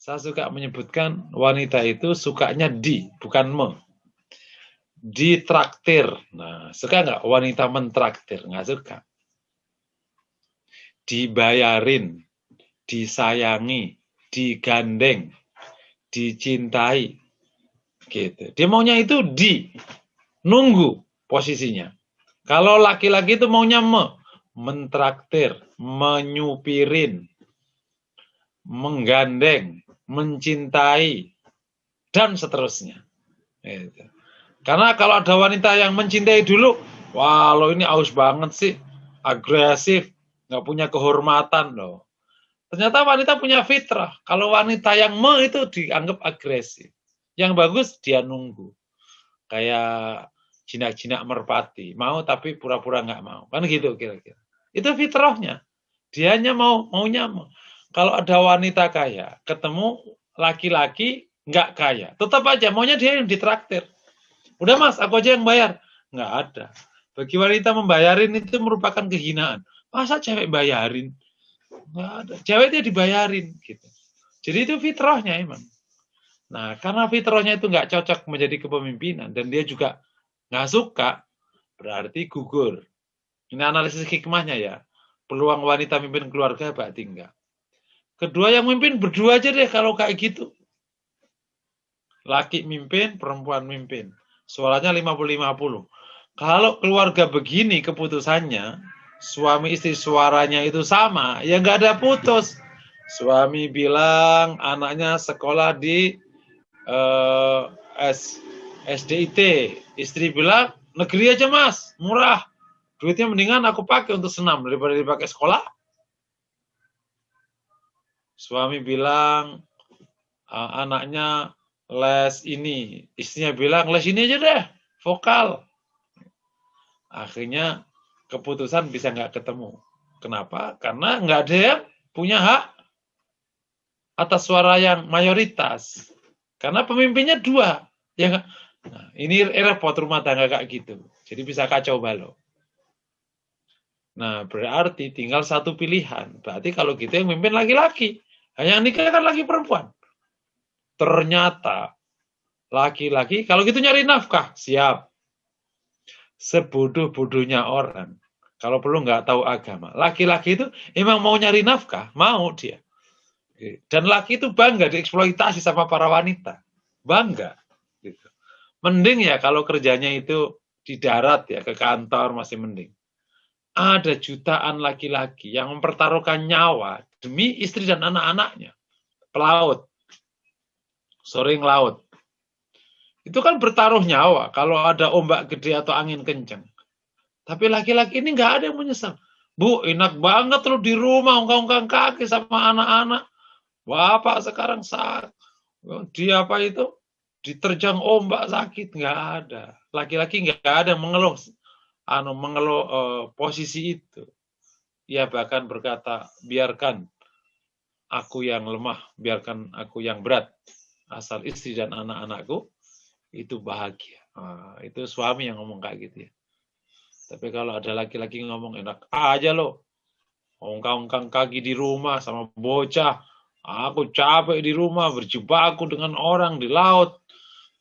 Saya suka menyebutkan wanita itu sukanya bukan me. Ditraktir. Nah, suka nggak wanita mentraktir? Nggak suka. Dibayarin, disayangi, digandeng, dicintai. Gitu. Dia maunya itu nunggu posisinya. Kalau laki-laki itu maunya mentraktir, menyupirin, menggandeng, mencintai, dan seterusnya. Gitu. Karena kalau ada wanita yang mencintai dulu, wah lo ini aus banget sih, agresif, nggak punya kehormatan loh. Ternyata wanita punya fitrah. Kalau wanita yang itu dianggap agresif. Yang bagus dia nunggu. Kayak jinak-jinak merpati. Mau tapi pura-pura nggak mau. Kan gitu kira-kira. Itu fitrahnya. Dia hanya maunya. Kalau ada wanita kaya, ketemu laki-laki nggak kaya. Tetap aja maunya dia yang ditraktir. Udah mas, aku aja yang bayar. Nggak ada. Bagi wanita membayarin itu merupakan kehinaan. Masa cewek bayarin? Nggak ada. Cewek dia dibayarin. Gitu. Jadi itu fitrahnya emang. Nah, karena fitrahnya itu nggak cocok menjadi kepemimpinan dan dia juga nggak suka, berarti gugur. Ini analisis hikmahnya ya. Peluang wanita mimpin keluarga berarti enggak. Kedua yang mimpin berdua aja deh kalau kayak gitu. Laki mimpin, perempuan mimpin. Suaranya 50-50. Kalau keluarga begini keputusannya, suami istri suaranya itu sama, ya nggak ada putus. Suami bilang anaknya sekolah di SDIT. Istri bilang, negeri aja mas, murah. Duitnya mendingan aku pakai untuk senam daripada dipakai sekolah. Suami bilang, anaknya les ini. Istrinya bilang, les ini aja deh, vokal. Akhirnya keputusan bisa nggak ketemu. Kenapa? Karena nggak ada yang punya hak atas suara yang mayoritas. Karena pemimpinnya dua. Ya, nah, ini repot rumah tangga kayak gitu. Jadi bisa kacau balau. Nah, berarti tinggal satu pilihan. Berarti kalau gitu yang memimpin laki-laki. Hanya nikah kan laki perempuan. Ternyata laki-laki, kalau gitu nyari nafkah, siap. Sebodoh-bodohnya orang. Kalau perlu nggak tahu agama. Laki-laki itu emang mau nyari nafkah, mau dia. Dan laki itu bangga dieksploitasi sama para wanita. Bangga. Gitu. Mending ya kalau kerjanya itu di darat ya, ke kantor masih mending. Ada jutaan laki-laki yang mempertaruhkan nyawa demi istri dan anak-anaknya. Pelaut. Sering laut. Itu kan bertaruh nyawa kalau ada ombak gede atau angin kencang. Tapi laki-laki ini nggak ada yang menyesal. Bu, enak banget lu di rumah ongkang-ongkang kaki sama anak-anak. Bapak sekarang dia apa itu diterjang ombak sakit, nggak ada. Laki-laki nggak ada yang mengeluh posisi itu. Ia bahkan berkata, biarkan aku yang lemah, biarkan aku yang berat. Asal istri dan anak-anakku itu bahagia. Nah, itu suami yang ngomong kayak gitu ya. Tapi kalau ada laki-laki ngomong enak aja lo, ongkang-ongkang kaki di rumah sama bocah, aku capek di rumah berjibaku dengan orang di laut,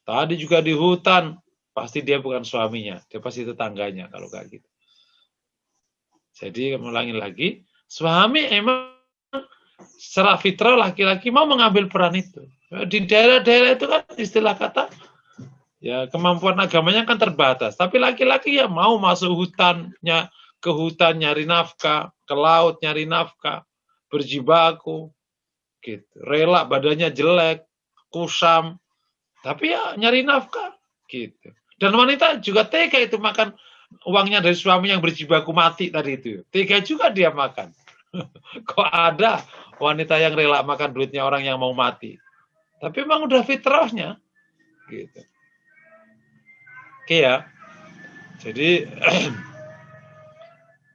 tadi juga di hutan, pasti dia bukan suaminya, dia pasti tetangganya kalau kayak gitu. Jadi ulangi lagi, suami emang secara fitrah laki-laki mau mengambil peran itu. Di daerah-daerah itu kan istilah kata ya kemampuan agamanya kan terbatas, tapi laki-laki ya mau masuk hutannya, ke hutan nyari nafkah, ke laut nyari nafkah, berjibaku, gitu. Rela badannya jelek, kusam, tapi ya nyari nafkah, gitu. Dan wanita juga tega itu makan uangnya dari suami yang berjibaku mati tadi itu. Tega juga dia makan. Kok ada wanita yang rela makan duitnya orang yang mau mati? Tapi memang udah fitrahnya, gitu. Oke ya. Jadi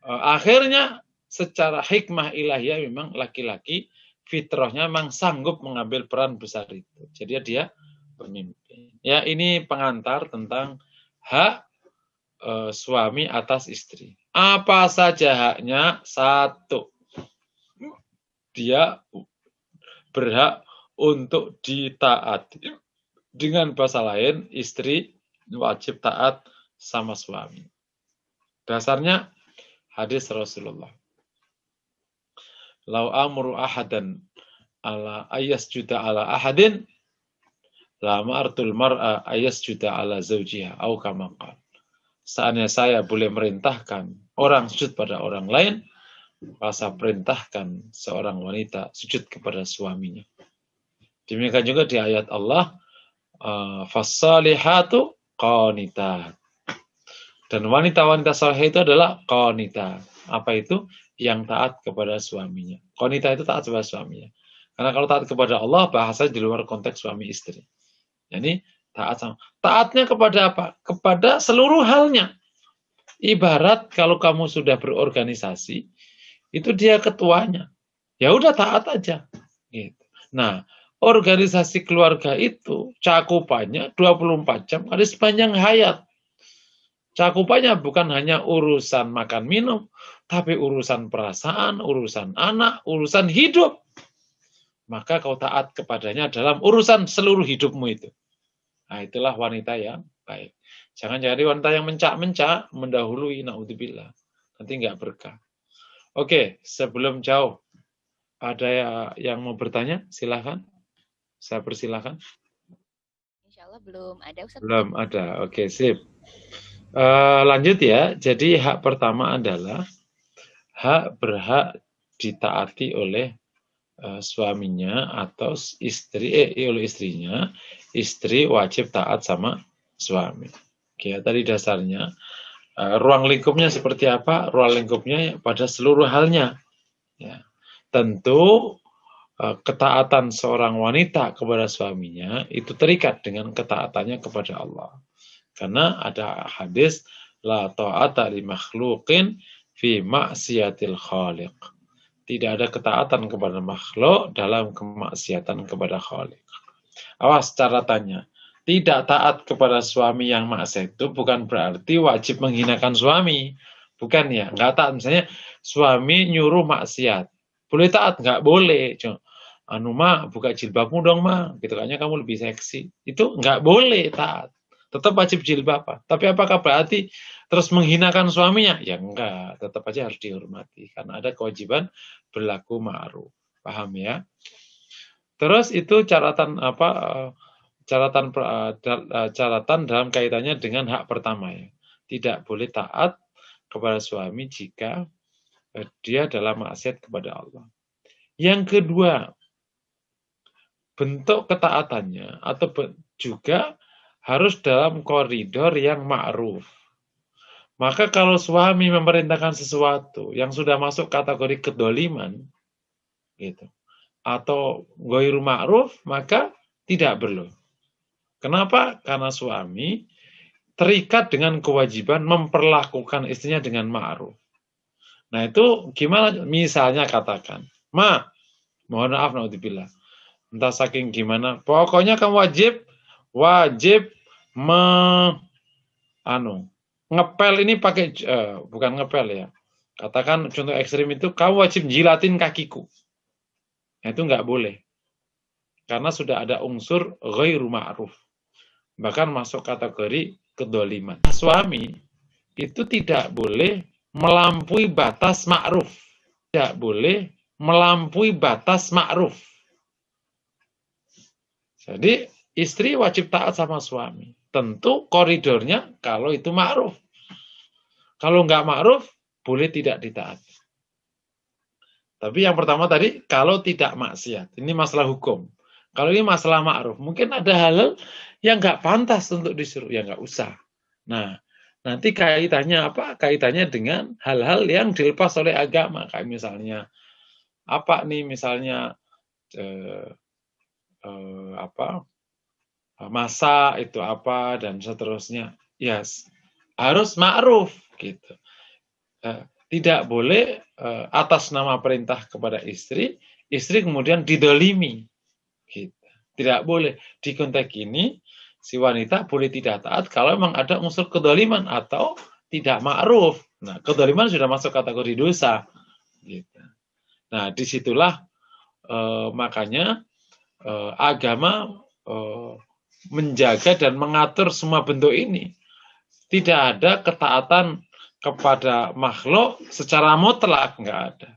akhirnya secara hikmah ilahiyah memang laki-laki fitrahnya memang sanggup mengambil peran besar itu. Jadi dia pemimpin. Ya ini pengantar tentang hak suami atas istri. Apa saja haknya? Satu, dia berhak untuk ditaati. Dengan bahasa lain, istri wajib taat sama suami. Dasarnya hadis Rasulullah. Lau amru ahadan ala ayasjuda ala ahadin lama artul mar'a ayasjuda ala zawjiha au kama qala. Seandainya saya boleh merintahkan orang sujud pada orang lain, maka perintahkan seorang wanita sujud kepada suaminya. Demikian juga di ayat Allah, fassalihatu qanitat. Dan wanita-wanita saleh itu adalah qanitat. Apa itu? Yang taat kepada suaminya. Qanitat itu taat kepada suaminya. Karena kalau taat kepada Allah, bahasa di luar konteks suami istri. Jadi taatnya kepada apa? Kepada seluruh halnya. Ibarat kalau kamu sudah berorganisasi, itu dia ketuanya. Ya udah taat aja. Gitu. Nah, organisasi keluarga itu cakupannya 24 jam ada sepanjang hayat. Cakupannya bukan hanya urusan makan minum, tapi urusan perasaan, urusan anak, urusan hidup. Maka kau taat kepadanya dalam urusan seluruh hidupmu itu. Nah, itulah wanita yang baik. Jangan jadi wanita yang mencak-mencak, mendahului, na'udzubillah. Nanti nggak berkah. Oke, sebelum jauh, ada yang mau bertanya? Silahkan. Saya persilahkan. Insya Allah belum ada, Ustaz. Belum ada. Oke, sip. Lanjut ya. Jadi hak pertama adalah hak berhak ditaati oleh suaminya atau oleh istrinya. Istri wajib taat sama suami. Oke, tadi dasarnya ruang lingkupnya seperti apa? Ruang lingkupnya pada seluruh halnya. Ya. Tentu ketaatan seorang wanita kepada suaminya itu terikat dengan ketaatannya kepada Allah. Karena ada hadis la ta'ata li makhluqin fi maksiatil khaliq. Tidak ada ketaatan kepada makhluk dalam kemaksiatan kepada Khalik. Awas catatannya. Tidak taat kepada suami yang maksiat itu bukan berarti wajib menghinakan suami. Bukan ya. Nggak taat. Misalnya suami nyuruh maksiat. Boleh taat? Nggak boleh. Anu ma, buka jilbabmu dong ma. Gitu kayaknya kamu lebih seksi. Itu nggak boleh taat. Tetap wajib jilbab. Tapi apakah berarti terus menghinakan suaminya? Ya enggak. Tetap aja harus dihormati. Karena ada kewajiban berlaku ma'ruf. Paham ya? Terus itu catatan apa? Catatan dalam kaitannya dengan hak pertama ya. Tidak boleh taat kepada suami jika dia dalam maksiat kepada Allah. Yang kedua, bentuk ketaatannya atau juga harus dalam koridor yang ma'ruf. Maka kalau suami memerintahkan sesuatu yang sudah masuk kategori kedoliman, gitu, atau ghairu ma'ruf, maka tidak perlu. Kenapa? Karena suami terikat dengan kewajiban memperlakukan istrinya dengan ma'ruf. Nah itu gimana? Misalnya katakan, ma, mohon maaf, naudzubillah, entah saking gimana, pokoknya kamu wajib ngepel ini pakai, bukan ngepel ya, katakan contoh ekstrim itu, kamu wajib jilatin kakiku. Nah, itu nggak boleh. Karena sudah ada unsur ghairu ma'ruf. Bahkan masuk kategori kedoliman. Suami itu tidak boleh melampaui batas ma'ruf. Tidak boleh melampaui batas ma'ruf. Jadi istri wajib taat sama suami. Tentu koridornya kalau itu ma'ruf. Kalau nggak ma'ruf, boleh tidak ditaati. Tapi yang pertama tadi, kalau tidak maksiat. Ini masalah hukum. Kalau ini masalah ma'ruf, mungkin ada hal-hal yang nggak pantas untuk disuruh. Ya nggak usah. Nah, nanti kaitannya apa? Kaitannya dengan hal-hal yang dilepas oleh agama. Kayak misalnya, apa nih misalnya, masa itu apa, dan seterusnya. Yes, harus ma'ruf. Gitu. Tidak boleh atas nama perintah kepada istri kemudian didolimi. Gitu. Tidak boleh. Di konteks ini, si wanita boleh tidak taat kalau memang ada unsur kedoliman atau tidak ma'ruf. Nah, kedoliman sudah masuk kategori dosa. Gitu. Nah, disitulah makanya agama menjaga dan mengatur semua bentuk ini. Tidak ada ketaatan kepada makhluk secara mutlak, nggak ada.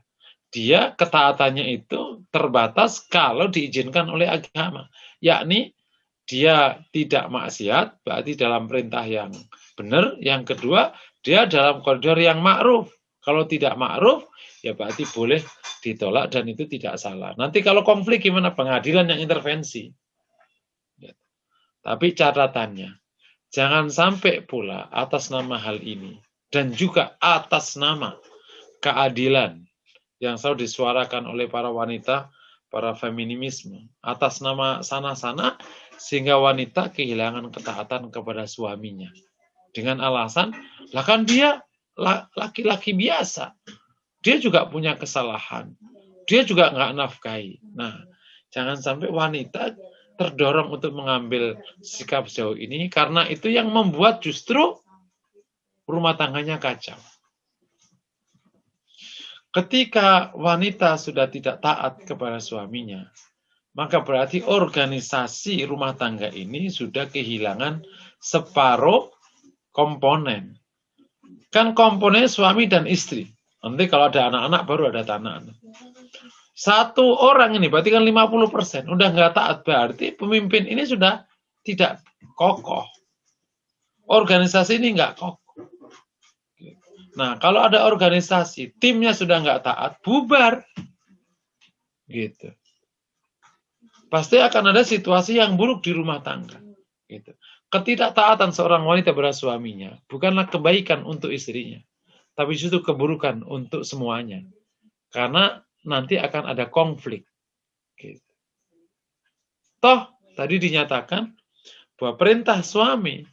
Dia ketaatannya itu terbatas kalau diizinkan oleh agama. Yakni dia tidak maksiat, berarti dalam perintah yang benar. Yang kedua, dia dalam koridor yang ma'ruf. Kalau tidak ma'ruf, ya berarti boleh ditolak dan itu tidak salah. Nanti kalau konflik gimana? Pengadilan yang intervensi. Tapi catatannya, jangan sampai pula atas nama hal ini dan juga atas nama keadilan yang selalu disuarakan oleh para wanita, para feminisme, atas nama sana-sana, sehingga wanita kehilangan ketaatan kepada suaminya. Dengan alasan, lah kan dia laki-laki biasa. Dia juga punya kesalahan. Dia juga nggak nafkahi. Nah, jangan sampai wanita terdorong untuk mengambil sikap sejauh ini, karena itu yang membuat justru rumah tangganya kacau. Ketika wanita sudah tidak taat kepada suaminya, maka berarti organisasi rumah tangga ini sudah kehilangan separuh komponen. Kan komponen suami dan istri. Nanti kalau ada anak-anak baru ada anak-anak. Satu orang ini berarti kan 50%. Udah nggak taat, berarti pemimpin ini sudah tidak kokoh. Organisasi ini nggak kokoh. Nah, kalau ada organisasi, timnya sudah nggak taat, bubar. Gitu. Pasti akan ada situasi yang buruk di rumah tangga. Gitu. Ketidaktaatan seorang wanita pada suaminya bukanlah kebaikan untuk istrinya, tapi justru keburukan untuk semuanya. Karena nanti akan ada konflik. Gitu. Toh, tadi dinyatakan bahwa perintah suami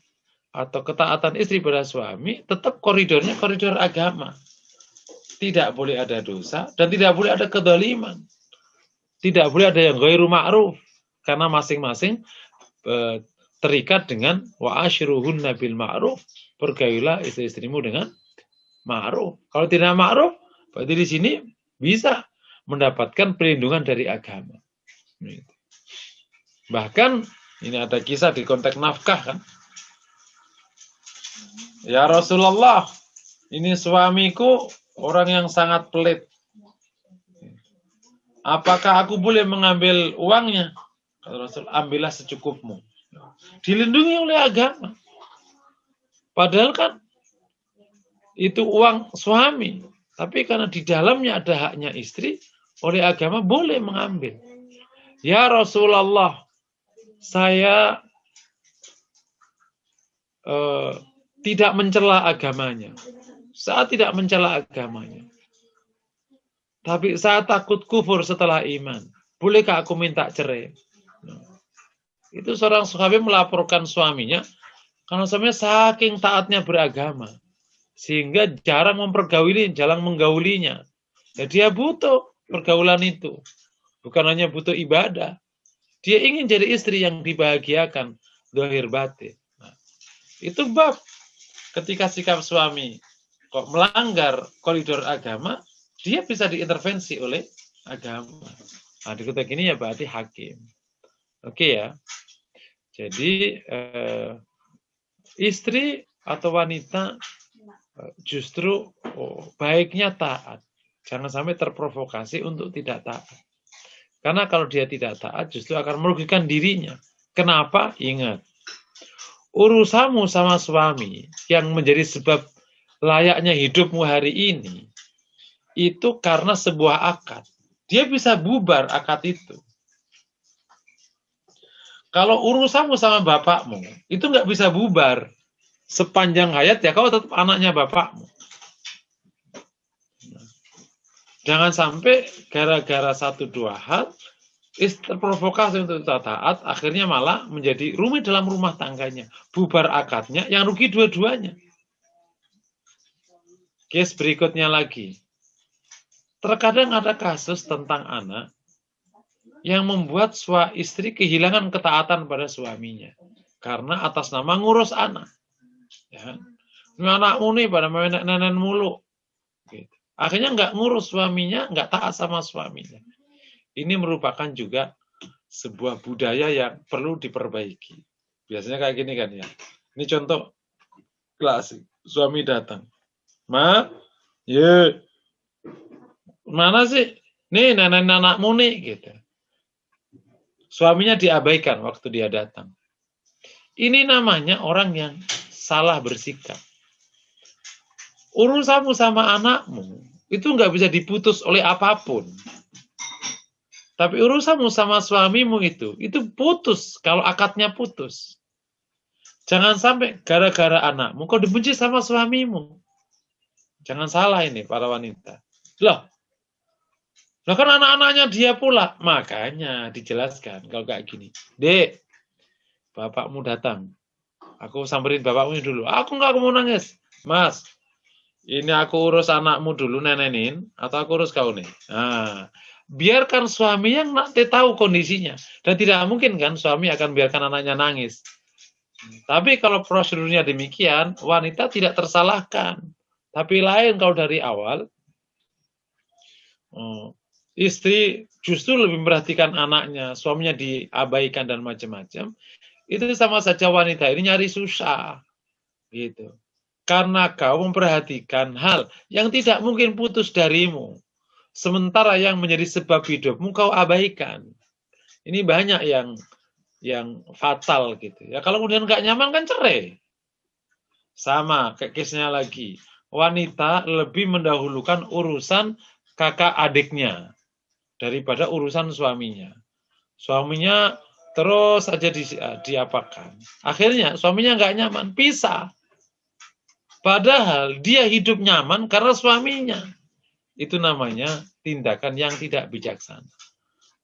atau ketaatan istri pada suami tetap koridornya koridor agama. Tidak boleh ada dosa dan tidak boleh ada kedoliman. Tidak boleh ada yang ghairu ma'ruf. Karena masing-masing terikat dengan wa ashiruhunna bil ma'ruf. Pergaulilah istri-istrimu dengan ma'ruf. Kalau tidak ma'ruf, berarti di sini bisa mendapatkan perlindungan dari agama. Bahkan ini ada kisah di konteks nafkah kan. Ya Rasulullah, ini suamiku orang yang sangat pelit. Apakah aku boleh mengambil uangnya? Kata Rasul, ambillah secukupmu. Dilindungi oleh agama. Padahal kan itu uang suami. Tapi karena di dalamnya ada haknya istri, oleh agama boleh mengambil. Ya Rasulullah, saya tidak mencela agamanya. Saya tidak mencela agamanya. Tapi saya takut kufur setelah iman. Bolehkah aku minta cerai? Itu seorang sahabat melaporkan suaminya, karena suaminya saking taatnya beragama. Sehingga jarang jarang menggaulinya. Ya, dia butuh pergaulan itu. Bukan hanya butuh ibadah. Dia ingin jadi istri yang dibahagiakan. Zahir batin. Nah, itu bab. Ketika sikap suami kok melanggar koridor agama, dia bisa diintervensi oleh agama. Nah, di konteks ini ya berarti hakim. Oke ya. Jadi istri atau wanita justru baiknya taat. Jangan sampai terprovokasi untuk tidak taat. Karena kalau dia tidak taat justru akan merugikan dirinya. Kenapa? Ingat. Urusanmu sama suami yang menjadi sebab layaknya hidupmu hari ini, itu karena sebuah akad. Dia bisa bubar akad itu. Kalau urusanmu sama bapakmu, itu nggak bisa bubar. Sepanjang hayat ya kau tetap anaknya bapakmu. Jangan sampai gara-gara satu dua hal terprovokasi untuk taat, akhirnya malah menjadi rumit dalam rumah tangganya. Bubar akadnya, yang rugi dua-duanya. Case berikutnya lagi. Terkadang ada kasus tentang anak yang membuat istri kehilangan ketaatan pada suaminya. Karena atas nama ngurus anak. Ya. Anakmu nih pada nenek mulu. Gitu. Akhirnya nggak ngurus suaminya, nggak taat sama suaminya. Ini merupakan juga sebuah budaya yang perlu diperbaiki. Biasanya kayak gini kan ya. Ini contoh klasik. Suami datang. Ma, ye, mana sih? Nih nenek anakmu nih gitu. Suaminya diabaikan waktu dia datang. Ini namanya orang yang salah bersikap. Urusanmu sama anakmu itu nggak bisa diputus oleh apapun. Tapi urusanmu sama suamimu itu putus kalau akadnya putus. Jangan sampai gara-gara anakmu kau dibenci sama suamimu. Jangan salah ini para wanita. Loh kan anak-anaknya dia pula. Makanya dijelaskan kalau kayak gini. Dek, bapakmu datang. Aku samperin bapakmu dulu. Aku nggak mau nangis. Mas, ini aku urus anakmu dulu nenenin, atau aku urus kau nih. Nah, biarkan suami yang nanti tahu kondisinya. Dan tidak mungkin kan suami akan biarkan anaknya nangis. Tapi kalau prosedurnya demikian, wanita tidak tersalahkan. Tapi lain kalau dari awal, istri justru lebih memperhatikan anaknya, suaminya diabaikan dan macam-macam, itu sama saja wanita ini nyari susah. Gitu. Karena kau memperhatikan hal yang tidak mungkin putus darimu. Sementara yang menjadi sebab hidupmu kau abaikan. Ini banyak yang fatal gitu. Ya kalau kemudian nggak nyaman kan cerai. Sama kayak case-nya lagi. Wanita lebih mendahulukan urusan kakak adiknya daripada urusan suaminya. Suaminya terus saja diapakan. Akhirnya suaminya nggak nyaman, pisah. Padahal dia hidup nyaman karena suaminya. Itu namanya tindakan yang tidak bijaksana.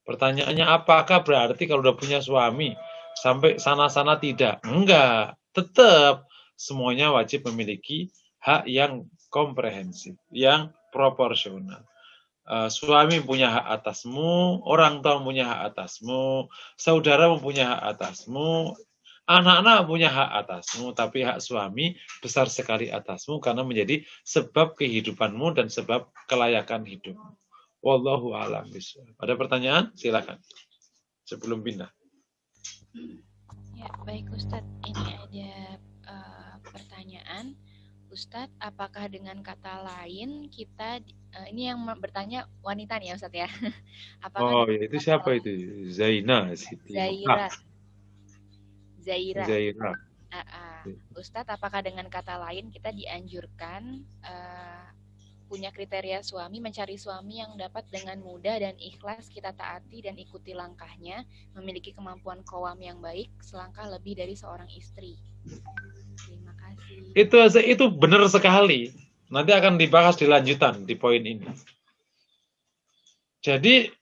Pertanyaannya apakah berarti kalau udah punya suami sampai sana-sana tidak? Enggak, tetap semuanya wajib memiliki hak yang komprehensif, yang proporsional. Suami punya hak atasmu, orang tua punya hak atasmu, saudara mempunyai hak atasmu, anak-anak punya hak atasmu, tapi hak suami besar sekali atasmu karena menjadi sebab kehidupanmu dan sebab kelayakan hidupmu. Wallahu a'lam bishawab. Ada pertanyaan? Silakan. Sebelum pindah. Ya, baik Ustadz. Ini ada pertanyaan. Ustadz, apakah dengan kata lain kita ini yang bertanya wanita nih ya Ustadz ya? Apakah ya itu siapa itu? Zaina, Siti. Zaira. Ustadz, apakah dengan kata lain kita dianjurkan punya kriteria suami, mencari suami yang dapat dengan mudah dan ikhlas kita taati dan ikuti langkahnya, memiliki kemampuan qawam yang baik, selangkah lebih dari seorang istri. Terima kasih. Itu benar sekali. Nanti akan dibahas di lanjutan di poin ini. Jadi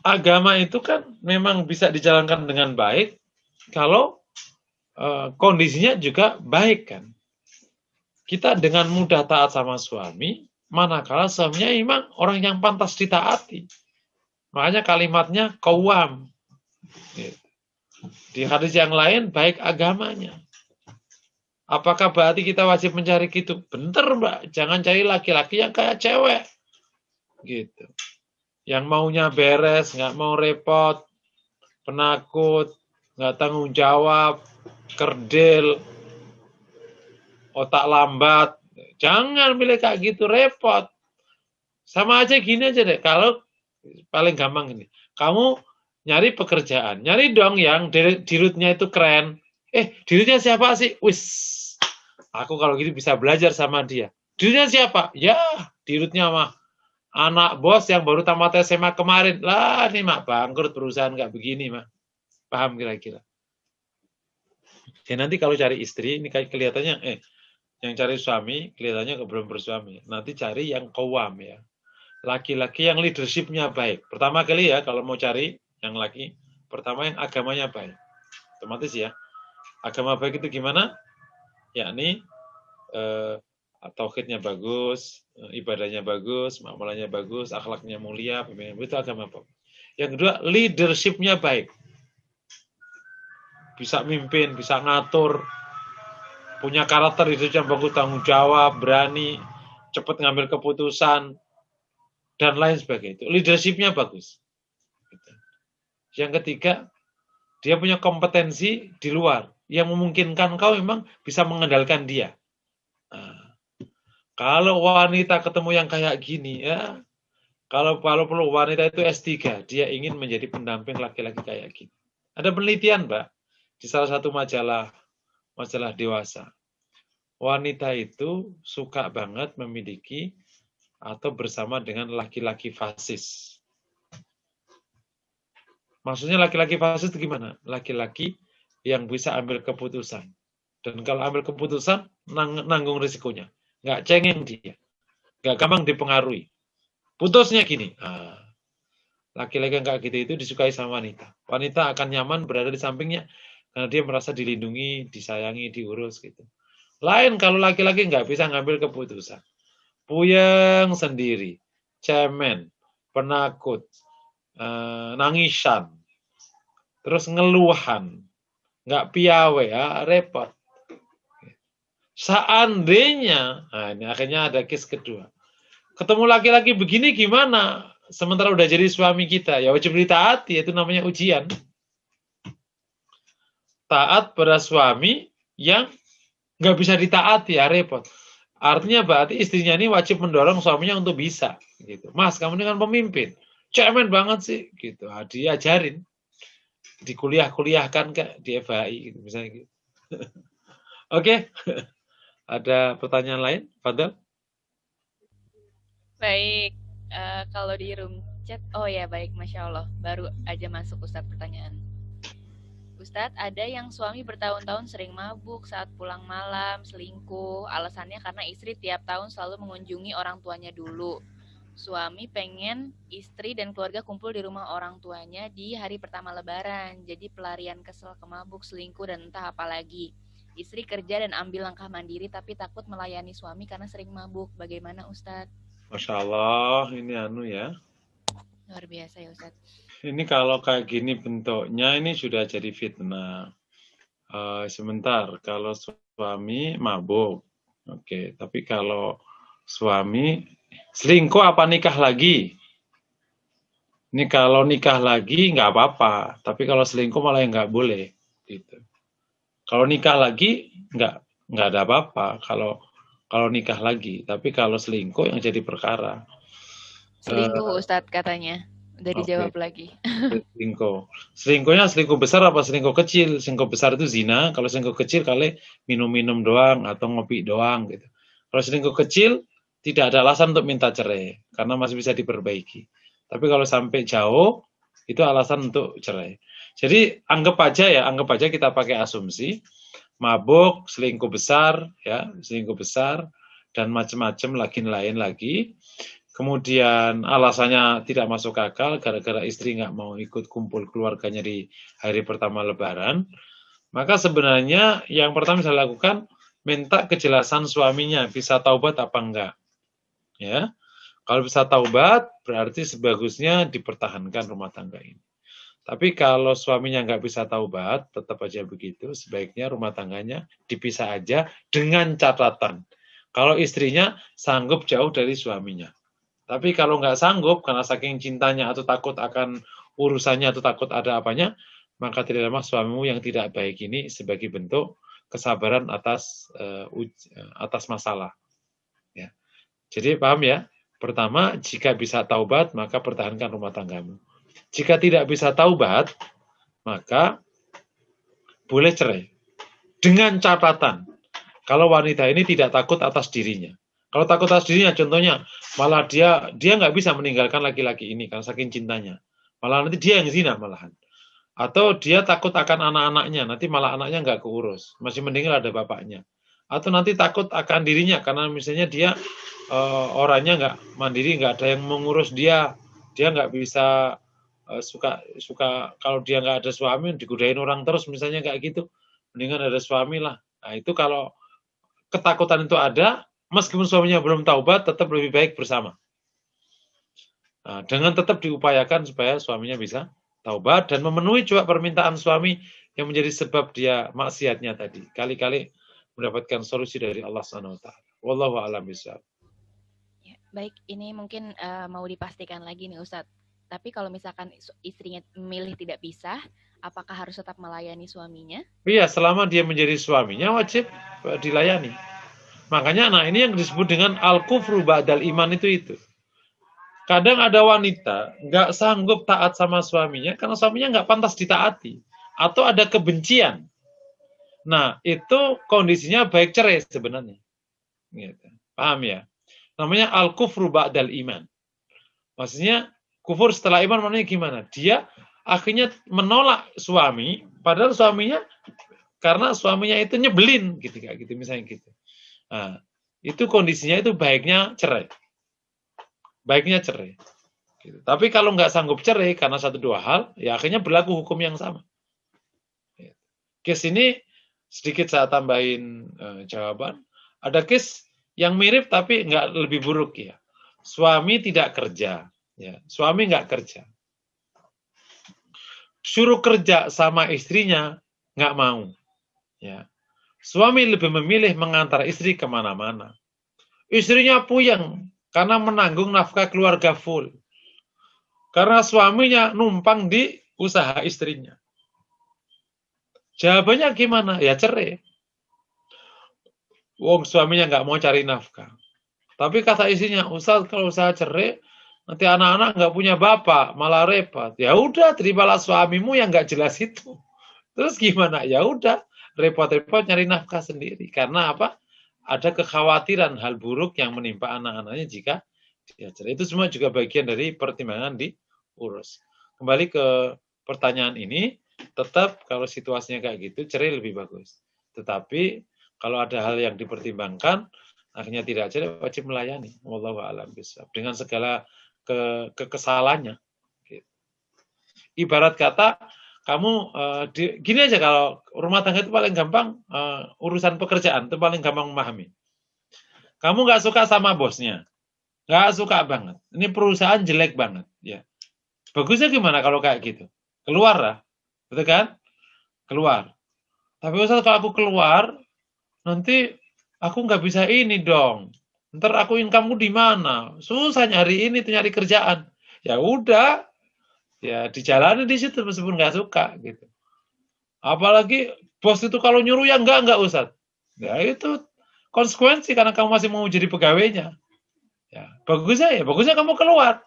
agama itu kan memang bisa dijalankan dengan baik kalau kondisinya juga baik kan. Kita dengan mudah taat sama suami, manakala suaminya memang orang yang pantas ditaati. Makanya kalimatnya qawwam. Di hadis yang lain, baik agamanya. Apakah berarti kita wajib mencari gitu? Bentar Mbak, jangan cari laki-laki yang kayak cewek. Gitu. Yang maunya beres, nggak mau repot, penakut, nggak tanggung jawab, kerdil, otak lambat. Jangan pilih kayak gitu, repot. Sama aja gini aja deh, kalau paling gampang ini. Kamu nyari pekerjaan, nyari dong yang dirutnya itu keren. Dirutnya siapa sih? Wis, aku kalau gitu bisa belajar sama dia. Dirutnya siapa? Ya, dirutnya mah anak bos yang baru tamat SMA kemarin. Lah, ini mah bangkrut perusahaan nggak begini mah. Paham kira-kira? Ya nanti kalau cari istri, ini kayak kelihatannya, yang cari suami, kelihatannya belum bersuami. Nanti cari yang qawwam ya. Laki-laki yang leadership-nya baik. Pertama kali ya, kalau mau cari yang laki, pertama yang agamanya baik. Otomatis ya. Agama baik itu gimana? Yakni tauhidnya bagus, ibadahnya bagus, muamalahnya bagus, akhlaknya mulia, itu agama baik. Yang kedua, leadership-nya baik. Bisa mimpin, bisa ngatur, punya karakter itu yang bagus, tanggung jawab, berani, cepat ngambil keputusan, dan lain sebagainya. Leadership-nya bagus. Yang ketiga, dia punya kompetensi di luar yang memungkinkan kau memang bisa mengendalikan dia. Nah, kalau wanita ketemu yang kayak gini, ya, kalau perlu wanita itu S3, dia ingin menjadi pendamping laki-laki kayak gini. Ada penelitian, Mbak, di salah satu majalah dewasa. Wanita itu suka banget memiliki atau bersama dengan laki-laki fasis. Maksudnya laki-laki fasis itu gimana? Laki-laki yang bisa ambil keputusan. Dan kalau ambil keputusan, nanggung risikonya. Nggak cengeng dia. Nggak gampang dipengaruhi. Putusnya gini. Laki-laki yang kayak gitu itu disukai sama wanita. Wanita akan nyaman berada di sampingnya karena dia merasa dilindungi, disayangi, diurus gitu. Lain kalau laki-laki nggak bisa ngambil keputusan. Puyeng sendiri, cemen, penakut, nangisan, terus ngeluhan, nggak piawe, ya repot. Seandainya, nah ini akhirnya ada case kedua. Ketemu laki-laki begini gimana? Sementara udah jadi suami kita, ya wajib ditaati, itu namanya ujian. Taat pada suami yang nggak bisa ditaati, ya repot. Artinya berarti istrinya ini wajib mendorong suaminya untuk bisa. Gitu. Mas, kamu ini kan pemimpin. Cemen banget sih. Gitu. Diajarin. Dikuliah-kuliahkan di FHI. Gitu, misalnya gitu. Oke. Ada pertanyaan lain? Fadal? Baik, kalau di room chat, oh ya baik, Masya Allah, baru aja masuk Ustadz pertanyaan. Ustadz, ada yang suami bertahun-tahun sering mabuk saat pulang malam, selingkuh, alasannya karena istri tiap tahun selalu mengunjungi orang tuanya dulu. Suami pengen istri dan keluarga kumpul di rumah orang tuanya di hari pertama lebaran, jadi pelarian kesel ke mabuk, selingkuh, dan entah apa lagi. Istri kerja dan ambil langkah mandiri tapi takut melayani suami karena sering mabuk. Bagaimana Ustadz? Masya Allah, ini anu ya. Luar biasa ya Ustadz. Ini kalau kayak gini bentuknya ini sudah jadi fitnah. Sebentar, kalau suami mabuk, oke. Tapi kalau suami selingkuh apa nikah lagi? Ini kalau nikah lagi nggak apa-apa, tapi kalau selingkuh malah nggak boleh. Gitu. Kalau nikah lagi nggak ada apa-apa. Kalau nikah lagi, tapi kalau selingkuh yang jadi perkara. Selingkuh Ustadz katanya. Udah dijawab lagi. Selingkuh. Selingkuhnya selingkuh besar apa selingkuh kecil? Selingkuh besar itu zina, kalau selingkuh kecil kali minum-minum doang atau ngopi doang gitu. Kalau selingkuh kecil tidak ada alasan untuk minta cerai karena masih bisa diperbaiki. Tapi kalau sampai jauh itu alasan untuk cerai. Jadi anggap aja kita pakai asumsi mabuk, selingkuh besar ya, selingkuh besar dan macam-macam lain lagi. Kemudian alasannya tidak masuk akal gara-gara istri nggak mau ikut kumpul keluarganya di hari pertama Lebaran. Maka sebenarnya yang pertama saya lakukan minta kejelasan suaminya bisa taubat apa enggak. Ya, kalau bisa taubat berarti sebagusnya dipertahankan rumah tangga ini. Tapi kalau suaminya nggak bisa taubat, tetap aja begitu. Sebaiknya rumah tangganya dipisah aja dengan catatan. Kalau istrinya sanggup jauh dari suaminya. Tapi kalau nggak sanggup karena saking cintanya atau takut akan urusannya atau takut ada apanya, maka tidak lama suamimu yang tidak baik ini sebagai bentuk kesabaran atas masalah. Ya. Jadi paham ya? Pertama, jika bisa taubat, maka pertahankan rumah tanggamu. Jika tidak bisa taubat, maka boleh cerai. Dengan catatan, kalau wanita ini tidak takut atas dirinya. Kalau takut atas dirinya, contohnya, malah dia nggak bisa meninggalkan laki-laki ini karena saking cintanya. Malah nanti dia yang zina malahan. Atau dia takut akan anak-anaknya, nanti malah anaknya nggak keurus. Masih mending ada bapaknya. Atau nanti takut akan dirinya, karena misalnya dia orangnya nggak mandiri, nggak ada yang mengurus dia. Dia nggak bisa suka kalau dia nggak ada suami, digodain orang terus misalnya kayak gitu. Mendingan ada suami lah. Nah itu kalau ketakutan itu ada, meskipun suaminya belum taubat, tetap lebih baik bersama. Nah, dengan tetap diupayakan supaya suaminya bisa taubat dan memenuhi juga permintaan suami yang menjadi sebab dia maksiatnya tadi. Kali-kali mendapatkan solusi dari Allah SWT. Wallahu a'lam bishawab. Ya, baik, ini mungkin mau dipastikan lagi nih Ustadz. Tapi kalau misalkan istrinya memilih tidak pisah, apakah harus tetap melayani suaminya? Iya, selama dia menjadi suaminya wajib dilayani. Makanya nah ini yang disebut dengan al-kufru ba'dal iman itu. Kadang ada wanita nggak sanggup taat sama suaminya karena suaminya nggak pantas ditaati. Atau ada kebencian. Nah, itu kondisinya baik cerai sebenarnya. Gitu. Paham ya? Namanya al-kufru ba'dal iman. Maksudnya, kufur setelah iman maknanya gimana? Dia akhirnya menolak suami, padahal suaminya, karena suaminya itu nyebelin, gitu, kayak gitu, misalnya gitu. Nah, itu kondisinya itu baiknya cerai. Baiknya cerai. Gitu. Tapi kalau nggak sanggup cerai karena satu dua hal, ya akhirnya berlaku hukum yang sama. Case ini sedikit saya tambahin jawaban. Ada case yang mirip tapi nggak lebih buruk ya. Suami tidak kerja, ya. Suami nggak kerja. Suruh kerja sama istrinya nggak mau, ya. Suami lebih memilih mengantar istri kemana-mana. Istrinya puyeng karena menanggung nafkah keluarga full. Karena suaminya numpang di usaha istrinya. Jawabannya gimana? Ya cerai. Wong suaminya nggak mau cari nafkah. Tapi kata istrinya, Ustaz kalau saya cerai, nanti anak-anak nggak punya bapak, malah repot. Ya udah, terimalah suamimu yang nggak jelas itu. Terus gimana? Ya udah, repot-repot nyari nafkah sendiri. Karena apa? Ada kekhawatiran hal buruk yang menimpa anak-anaknya jika dia cerai. Itu semua juga bagian dari pertimbangan diurus. Kembali ke pertanyaan ini, tetap kalau situasinya kayak gitu, cerai lebih bagus. Tetapi kalau ada hal yang dipertimbangkan, akhirnya tidak cerai, wajib melayani. Wallahu a'lam bishawab. Dengan segala kekesalannya. Ibarat kata, kamu gini aja, kalau rumah tangga itu paling gampang, urusan pekerjaan itu paling gampang memahami. Kamu nggak suka sama bosnya, nggak suka banget. Ini perusahaan jelek banget, ya. Bagusnya gimana kalau kayak gitu? Keluar lah, betul kan? Keluar. Tapi Ustaz, kalau aku keluar, nanti aku nggak bisa ini dong. Ntar aku income-ku di mana? Susah nyari ini tuh, nyari kerjaan. Ya udah, ya dijalani di situ meskipun nggak suka gitu. Apalagi bos itu kalau nyuruh ya enggak Ustaz. Ya itu konsekuensi karena kamu masih mau jadi pegawainya. Ya bagusnya kamu keluar.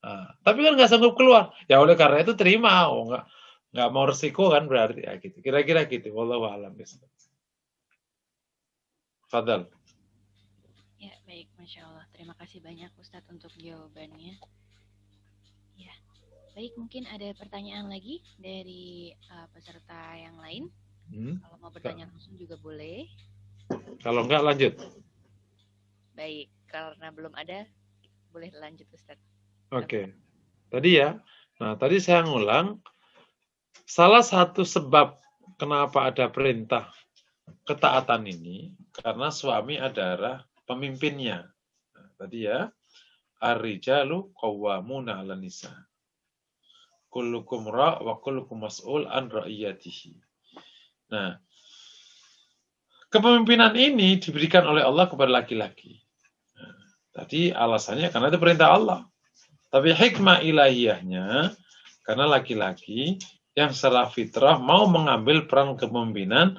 Nah, tapi kan nggak sanggup keluar. Ya oleh karena itu terima. Oh, nggak mau resiko kan berarti ya gitu. Kira-kira gitu. Wallahu a'lam bishawab. Fadal. Ya, baik. Masya Allah. Terima kasih banyak Ustadz untuk jawabannya. Ya, baik. Mungkin ada pertanyaan lagi dari peserta yang lain. Kalau mau bertanya langsung juga boleh. Kalau enggak lanjut. Baik, karena belum ada, boleh lanjut Ustadz. Oke. Tadi ya. Nah, tadi saya ngulang. Salah satu sebab kenapa ada perintah ketaatan ini, karena suami adalah pemimpinnya. Nah, tadi ya. Ar-rijalu qawwamuna 'alan nisa. Kullukum ra' wa kullukum mas'ul an ra'iyatihi. Nah, kepemimpinan ini diberikan oleh Allah kepada laki-laki. Nah, tadi alasannya karena itu perintah Allah. Tapi hikmah ilahiyahnya karena laki-laki yang secara fitrah mau mengambil peran kepemimpinan,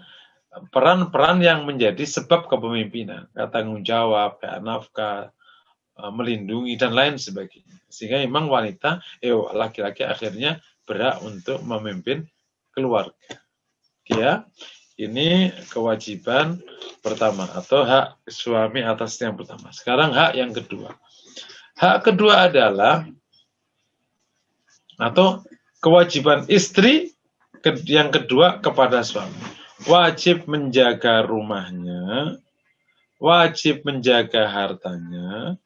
peran-peran yang menjadi sebab kepemimpinan, kayak tanggung jawab, kayak nafkah, melindungi dan lain sebagainya. Sehingga memang laki-laki akhirnya berhak untuk memimpin keluarga. Ya, ini kewajiban pertama atau hak suami atas yang pertama. Sekarang hak yang kedua. Hak kedua adalah atau kewajiban istri yang kedua kepada suami. Wajib menjaga rumahnya, wajib menjaga hartanya,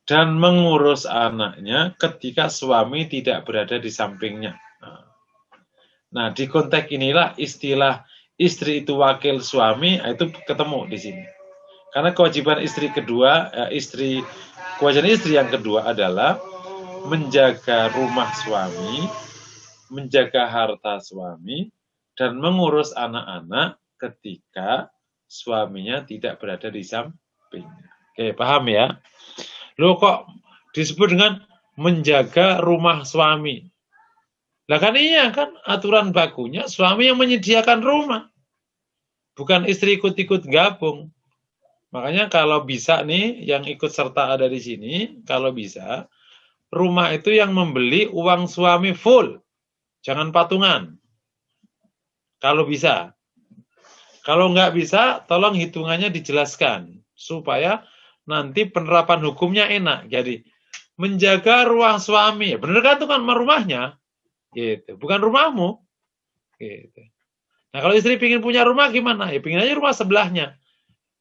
dan mengurus anaknya ketika suami tidak berada di sampingnya. Nah, di konteks inilah istilah istri itu wakil suami itu ketemu di sini. Karena kewajiban istri yang kedua adalah menjaga rumah suami, menjaga harta suami, dan mengurus anak-anak ketika suaminya tidak berada di sampingnya. Oke, paham ya? Loh kok disebut dengan menjaga rumah suami. Lah kan iya kan aturan bakunya suami yang menyediakan rumah. Bukan istri ikut-ikut gabung. Makanya kalau bisa nih yang ikut serta ada di sini, kalau bisa rumah itu yang membeli uang suami full. Jangan patungan. Kalau bisa. Kalau nggak bisa, tolong hitungannya dijelaskan. Supaya nanti penerapan hukumnya enak. Jadi, menjaga ruang suami. Bener kan itu kan rumahnya? Gitu. Bukan rumahmu. Gitu. Nah, kalau istri ingin punya rumah gimana? Ya, pingin aja rumah sebelahnya.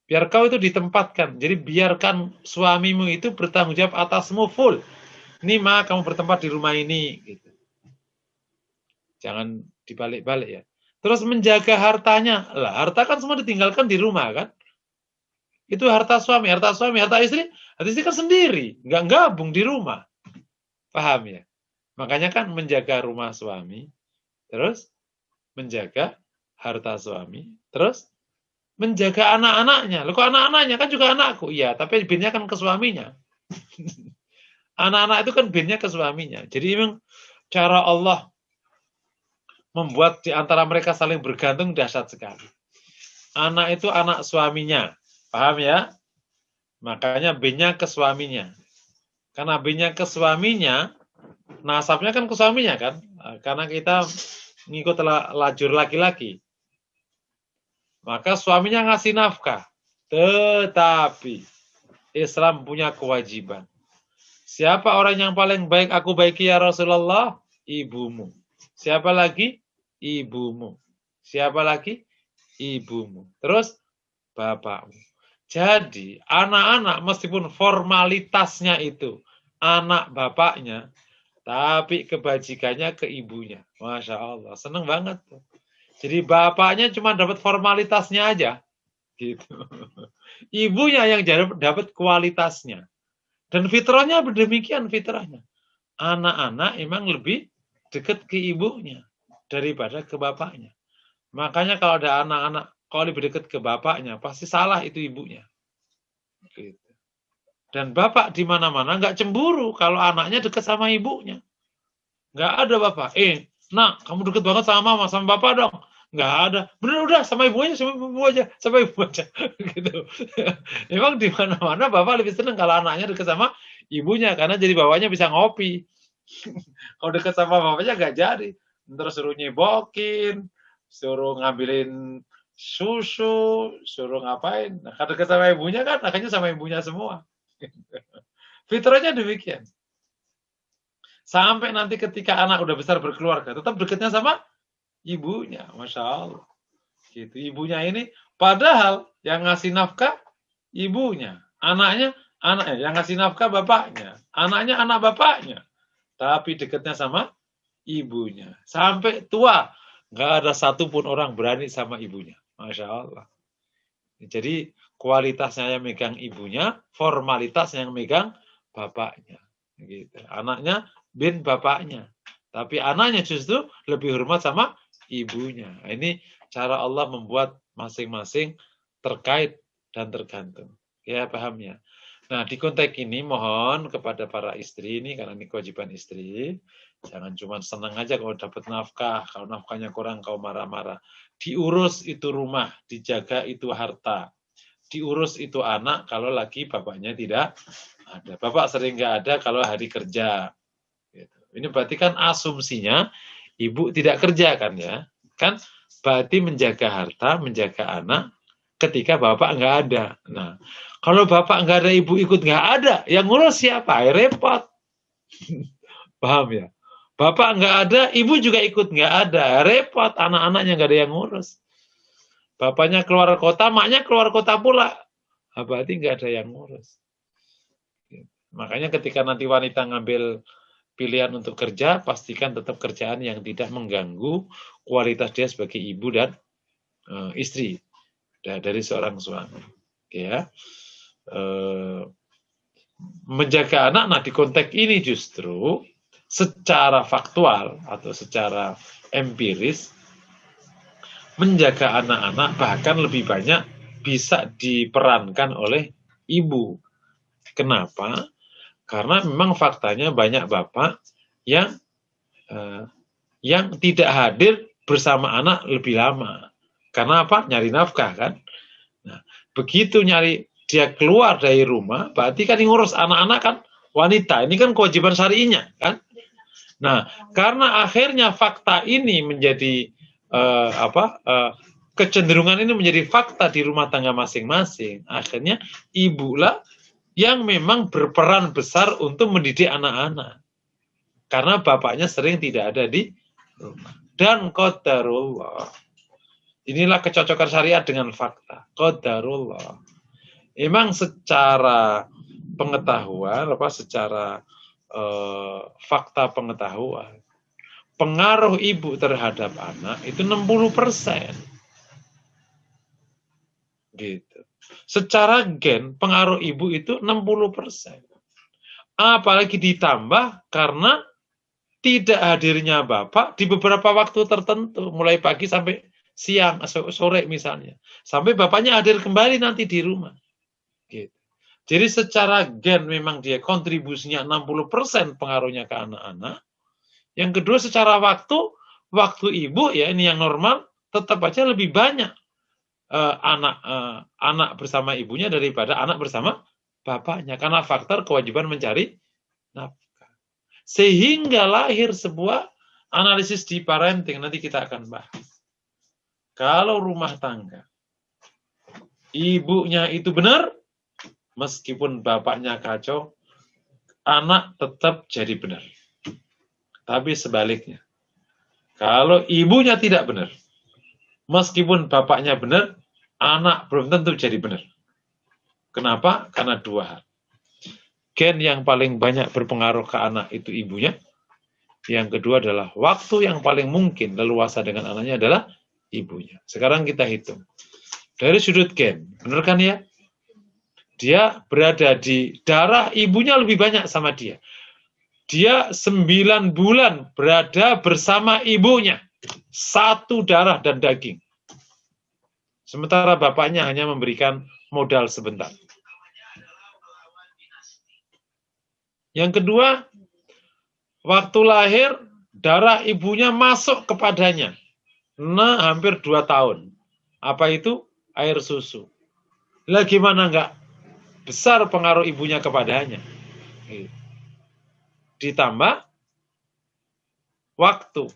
Biar kau itu ditempatkan. Jadi, biarkan suamimu itu bertanggung jawab atasmu full. Ini mah kamu bertempat di rumah ini. Gitu. Jangan dibalik-balik ya. Terus menjaga hartanya. Lah, harta kan semua ditinggalkan di rumah kan? Itu harta suami, harta istri kan sendiri. Nggak gabung di rumah. Paham ya? Makanya kan menjaga rumah suami. Terus menjaga harta suami. Terus menjaga anak-anaknya. Loh kok anak-anaknya kan juga anakku. Iya, tapi binnya kan ke suaminya. Anak-anak itu kan binnya ke suaminya. Jadi memang cara Allah membuat di antara mereka saling bergantung dahsyat sekali. Anak itu anak suaminya. Paham ya? Makanya binnya ke suaminya. Karena binnya ke suaminya, nasabnya kan ke suaminya kan? Karena kita ngikut lajur laki-laki. Maka suaminya ngasih nafkah. Tetapi Islam punya kewajiban. Siapa orang yang paling baik aku baiki ya Rasulullah? Ibumu. Siapa lagi? Ibumu. Siapa lagi? Ibumu. Terus bapakmu. Jadi anak-anak meskipun formalitasnya itu anak bapaknya, tapi kebajikannya ke ibunya. Masya Allah, seneng banget. Jadi bapaknya cuma dapat formalitasnya aja. Gitu. Ibunya yang dapat kualitasnya. Dan fitrahnya demikian fitrahnya. Anak-anak emang lebih dekat ke ibunya daripada ke bapaknya. Makanya kalau ada anak-anak kalau lebih dekat ke bapaknya, pasti salah itu ibunya. Gitu. Dan bapak di mana-mana nggak cemburu kalau anaknya dekat sama ibunya. Nggak ada bapak. Nak, kamu dekat banget sama mama, sama bapak dong. Nggak ada. Bener udah sama ibu aja, sama ibu aja. Gitu. Emang di mana-mana bapak lebih seneng kalau anaknya dekat sama ibunya karena jadi bapaknya bisa ngopi. Kalau dekat sama bapaknya nggak jadi. Terus suruh nyebokin, suruh ngambilin susu, suruh ngapain. Nah, kalau dekat sama ibunya kan akhirnya sama ibunya semua. Fitrahnya demikian. Sampai nanti ketika anak udah besar berkeluarga, tetap dekatnya sama ibunya. Masya Allah. Gitu. Ibunya ini, padahal yang ngasih nafkah ibunya. Anaknya yang ngasih nafkah bapaknya. Anaknya anak bapaknya. Tapi dekatnya sama ibunya. Sampai tua, nggak ada satupun orang berani sama ibunya. Masya Allah. Jadi kualitasnya yang megang ibunya, formalitasnya yang megang bapaknya. Gitu. Anaknya bin bapaknya. Tapi anaknya justru lebih hormat sama ibunya. Ini cara Allah membuat masing-masing terkait dan tergantung. Ya, paham ya? Nah, di konteks ini mohon kepada para istri ini, karena ini kewajiban istri, jangan cuma senang aja kalau dapat nafkah, kalau nafkahnya kurang kau marah-marah. Diurus itu rumah, dijaga itu harta. Diurus itu anak kalau lagi bapaknya tidak ada. Bapak sering nggak ada kalau hari kerja. Ini berarti kan asumsinya ibu tidak kerja kan ya. Kan berarti menjaga harta, menjaga anak ketika bapak nggak ada. Nah, kalau bapak nggak ada, ibu ikut nggak ada, yang ngurus siapa? Ya repot. Paham ya? Bapak nggak ada, ibu juga ikut nggak ada. Repot, anak-anaknya nggak ada yang ngurus. Bapaknya keluar kota, maknya keluar kota pula. Berarti nggak ada yang ngurus. Makanya ketika nanti wanita ngambil pilihan untuk kerja, pastikan tetap kerjaan yang tidak mengganggu kualitas dia sebagai ibu dan istri dari seorang suami. Ya, menjaga anak. Nah, di konteks ini justru secara faktual atau secara empiris menjaga anak-anak bahkan lebih banyak bisa diperankan oleh ibu. Kenapa? Karena memang faktanya banyak bapak yang tidak hadir bersama anak lebih lama. Karena apa? Nyari nafkah kan. Nah, begitu dia keluar dari rumah, berarti kan yang ngurus anak-anak kan wanita. Ini kan kewajiban syar'inya kan. Nah, karena akhirnya fakta ini menjadi kecenderungan ini menjadi fakta di rumah tangga masing-masing. Akhirnya ibulah yang memang berperan besar untuk mendidik anak-anak. Karena bapaknya sering tidak ada di rumah. Dan qadarullah. Inilah kecocokan syariat dengan fakta. Qadarullah. Memang secara pengetahuan, secara fakta pengetahuan, pengaruh ibu terhadap anak itu 60%. Gitu. Secara gen, pengaruh ibu itu 60%. Apalagi ditambah karena tidak hadirnya bapak di beberapa waktu tertentu, mulai pagi sampai siang, sore misalnya. Sampai bapaknya hadir kembali nanti di rumah. Gitu. Jadi secara gen memang dia kontribusinya 60% pengaruhnya ke anak-anak. Yang kedua secara waktu ibu ya ini yang normal, tetap aja lebih banyak anak bersama ibunya daripada anak bersama bapaknya. Karena faktor kewajiban mencari nafkah. Sehingga lahir sebuah analisis di parenting, nanti kita akan bahas. Kalau rumah tangga, ibunya itu benar, meskipun bapaknya kacau, anak tetap jadi benar. Tapi sebaliknya, kalau ibunya tidak benar, meskipun bapaknya benar, anak belum tentu jadi benar. Kenapa? Karena dua hal. Gen yang paling banyak berpengaruh ke anak itu ibunya. Yang kedua adalah waktu yang paling mungkin leluasa dengan anaknya adalah ibunya. Sekarang kita hitung. Dari sudut gen, benar kan ya? Dia berada di darah ibunya lebih banyak sama dia. Dia 9 bulan berada bersama ibunya. Satu darah dan daging. Sementara bapaknya hanya memberikan modal sebentar. Yang kedua, waktu lahir, darah ibunya masuk kepadanya. Nah, hampir 2 tahun. Apa itu? Air susu. Lah gimana enggak besar pengaruh ibunya kepadanya? Ditambah waktu.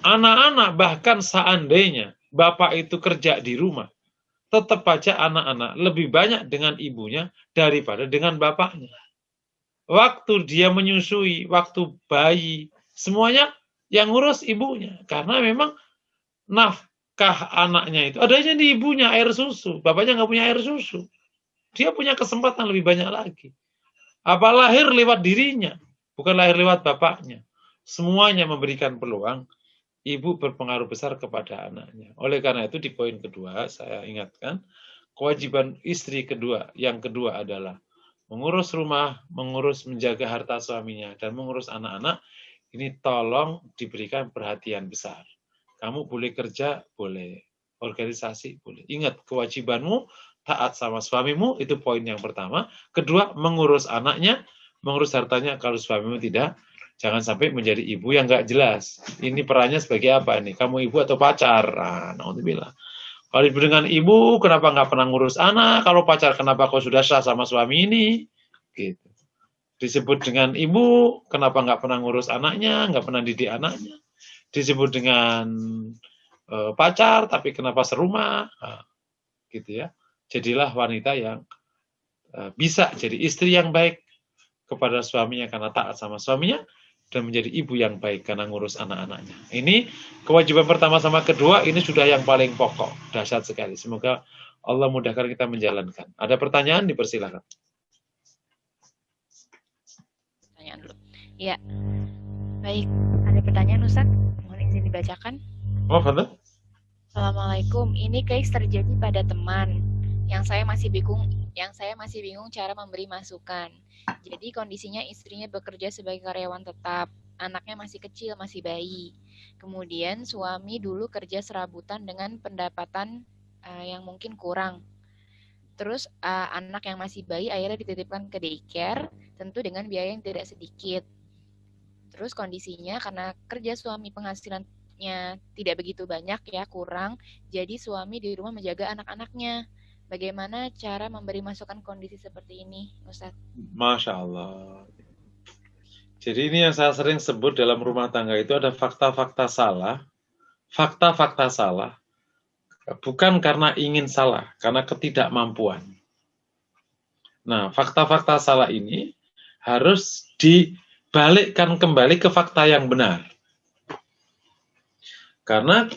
Anak-anak bahkan seandainya bapak itu kerja di rumah, tetap aja anak-anak lebih banyak dengan ibunya daripada dengan bapaknya. Waktu dia menyusui, waktu bayi, semuanya yang ngurus ibunya. Karena memang nafkah anaknya itu adanya di ibunya, air susu. Bapaknya nggak punya air susu. Dia punya kesempatan lebih banyak lagi. Apa lahir lewat dirinya, bukan lahir lewat bapaknya. Semuanya memberikan peluang, ibu berpengaruh besar kepada anaknya. Oleh karena itu di poin kedua saya ingatkan, kewajiban istri yang kedua adalah mengurus rumah, mengurus menjaga harta suaminya, dan mengurus anak-anak. Ini tolong diberikan perhatian besar. Kamu boleh kerja, boleh. Organisasi, boleh. Ingat, kewajibanmu taat sama suamimu, itu poin yang pertama. Kedua, mengurus anaknya, mengurus hartanya kalau suamimu tidak. Jangan sampai menjadi ibu yang nggak jelas. Ini perannya sebagai apa ini? Kamu ibu atau pacar? Nah, naudzubillah. Kalau ibu dengan ibu, kenapa nggak pernah ngurus anak? Kalau pacar, kenapa kau sudah sah sama suami ini? Gitu. Disebut dengan ibu, kenapa nggak pernah ngurus anaknya, nggak pernah didik anaknya? Disebut dengan pacar, tapi kenapa serumah? Nah, gitu ya. Jadilah wanita yang bisa jadi istri yang baik kepada suaminya karena taat sama suaminya, dan menjadi ibu yang baik karena ngurus anak-anaknya. Ini kewajiban pertama sama kedua, ini sudah yang paling pokok, dahsyat sekali. Semoga Allah mudahkan kita menjalankan. Ada pertanyaan, dipersilakan. Pertanyaan dulu. Ya, baik. Ada pertanyaan Ustaz? Mohon izin dibacakan. Oh, benar. Assalamualaikum. Ini case terjadi pada teman yang saya masih bingung cara memberi masukan. Jadi kondisinya istrinya bekerja sebagai karyawan tetap, anaknya masih kecil, masih bayi. Kemudian suami dulu kerja serabutan dengan pendapatan yang mungkin kurang. Terus anak yang masih bayi akhirnya dititipkan ke daycare, tentu dengan biaya yang tidak sedikit. Terus kondisinya karena kerja suami penghasilannya tidak begitu banyak ya, kurang, jadi suami di rumah menjaga anak-anaknya. Bagaimana cara memberi masukan kondisi seperti ini, Ustadz? Masya Allah. Jadi ini yang saya sering sebut dalam rumah tangga itu ada fakta-fakta salah, bukan karena ingin salah, karena ketidakmampuan. Nah, fakta-fakta salah ini harus dibalikkan kembali ke fakta yang benar. Karena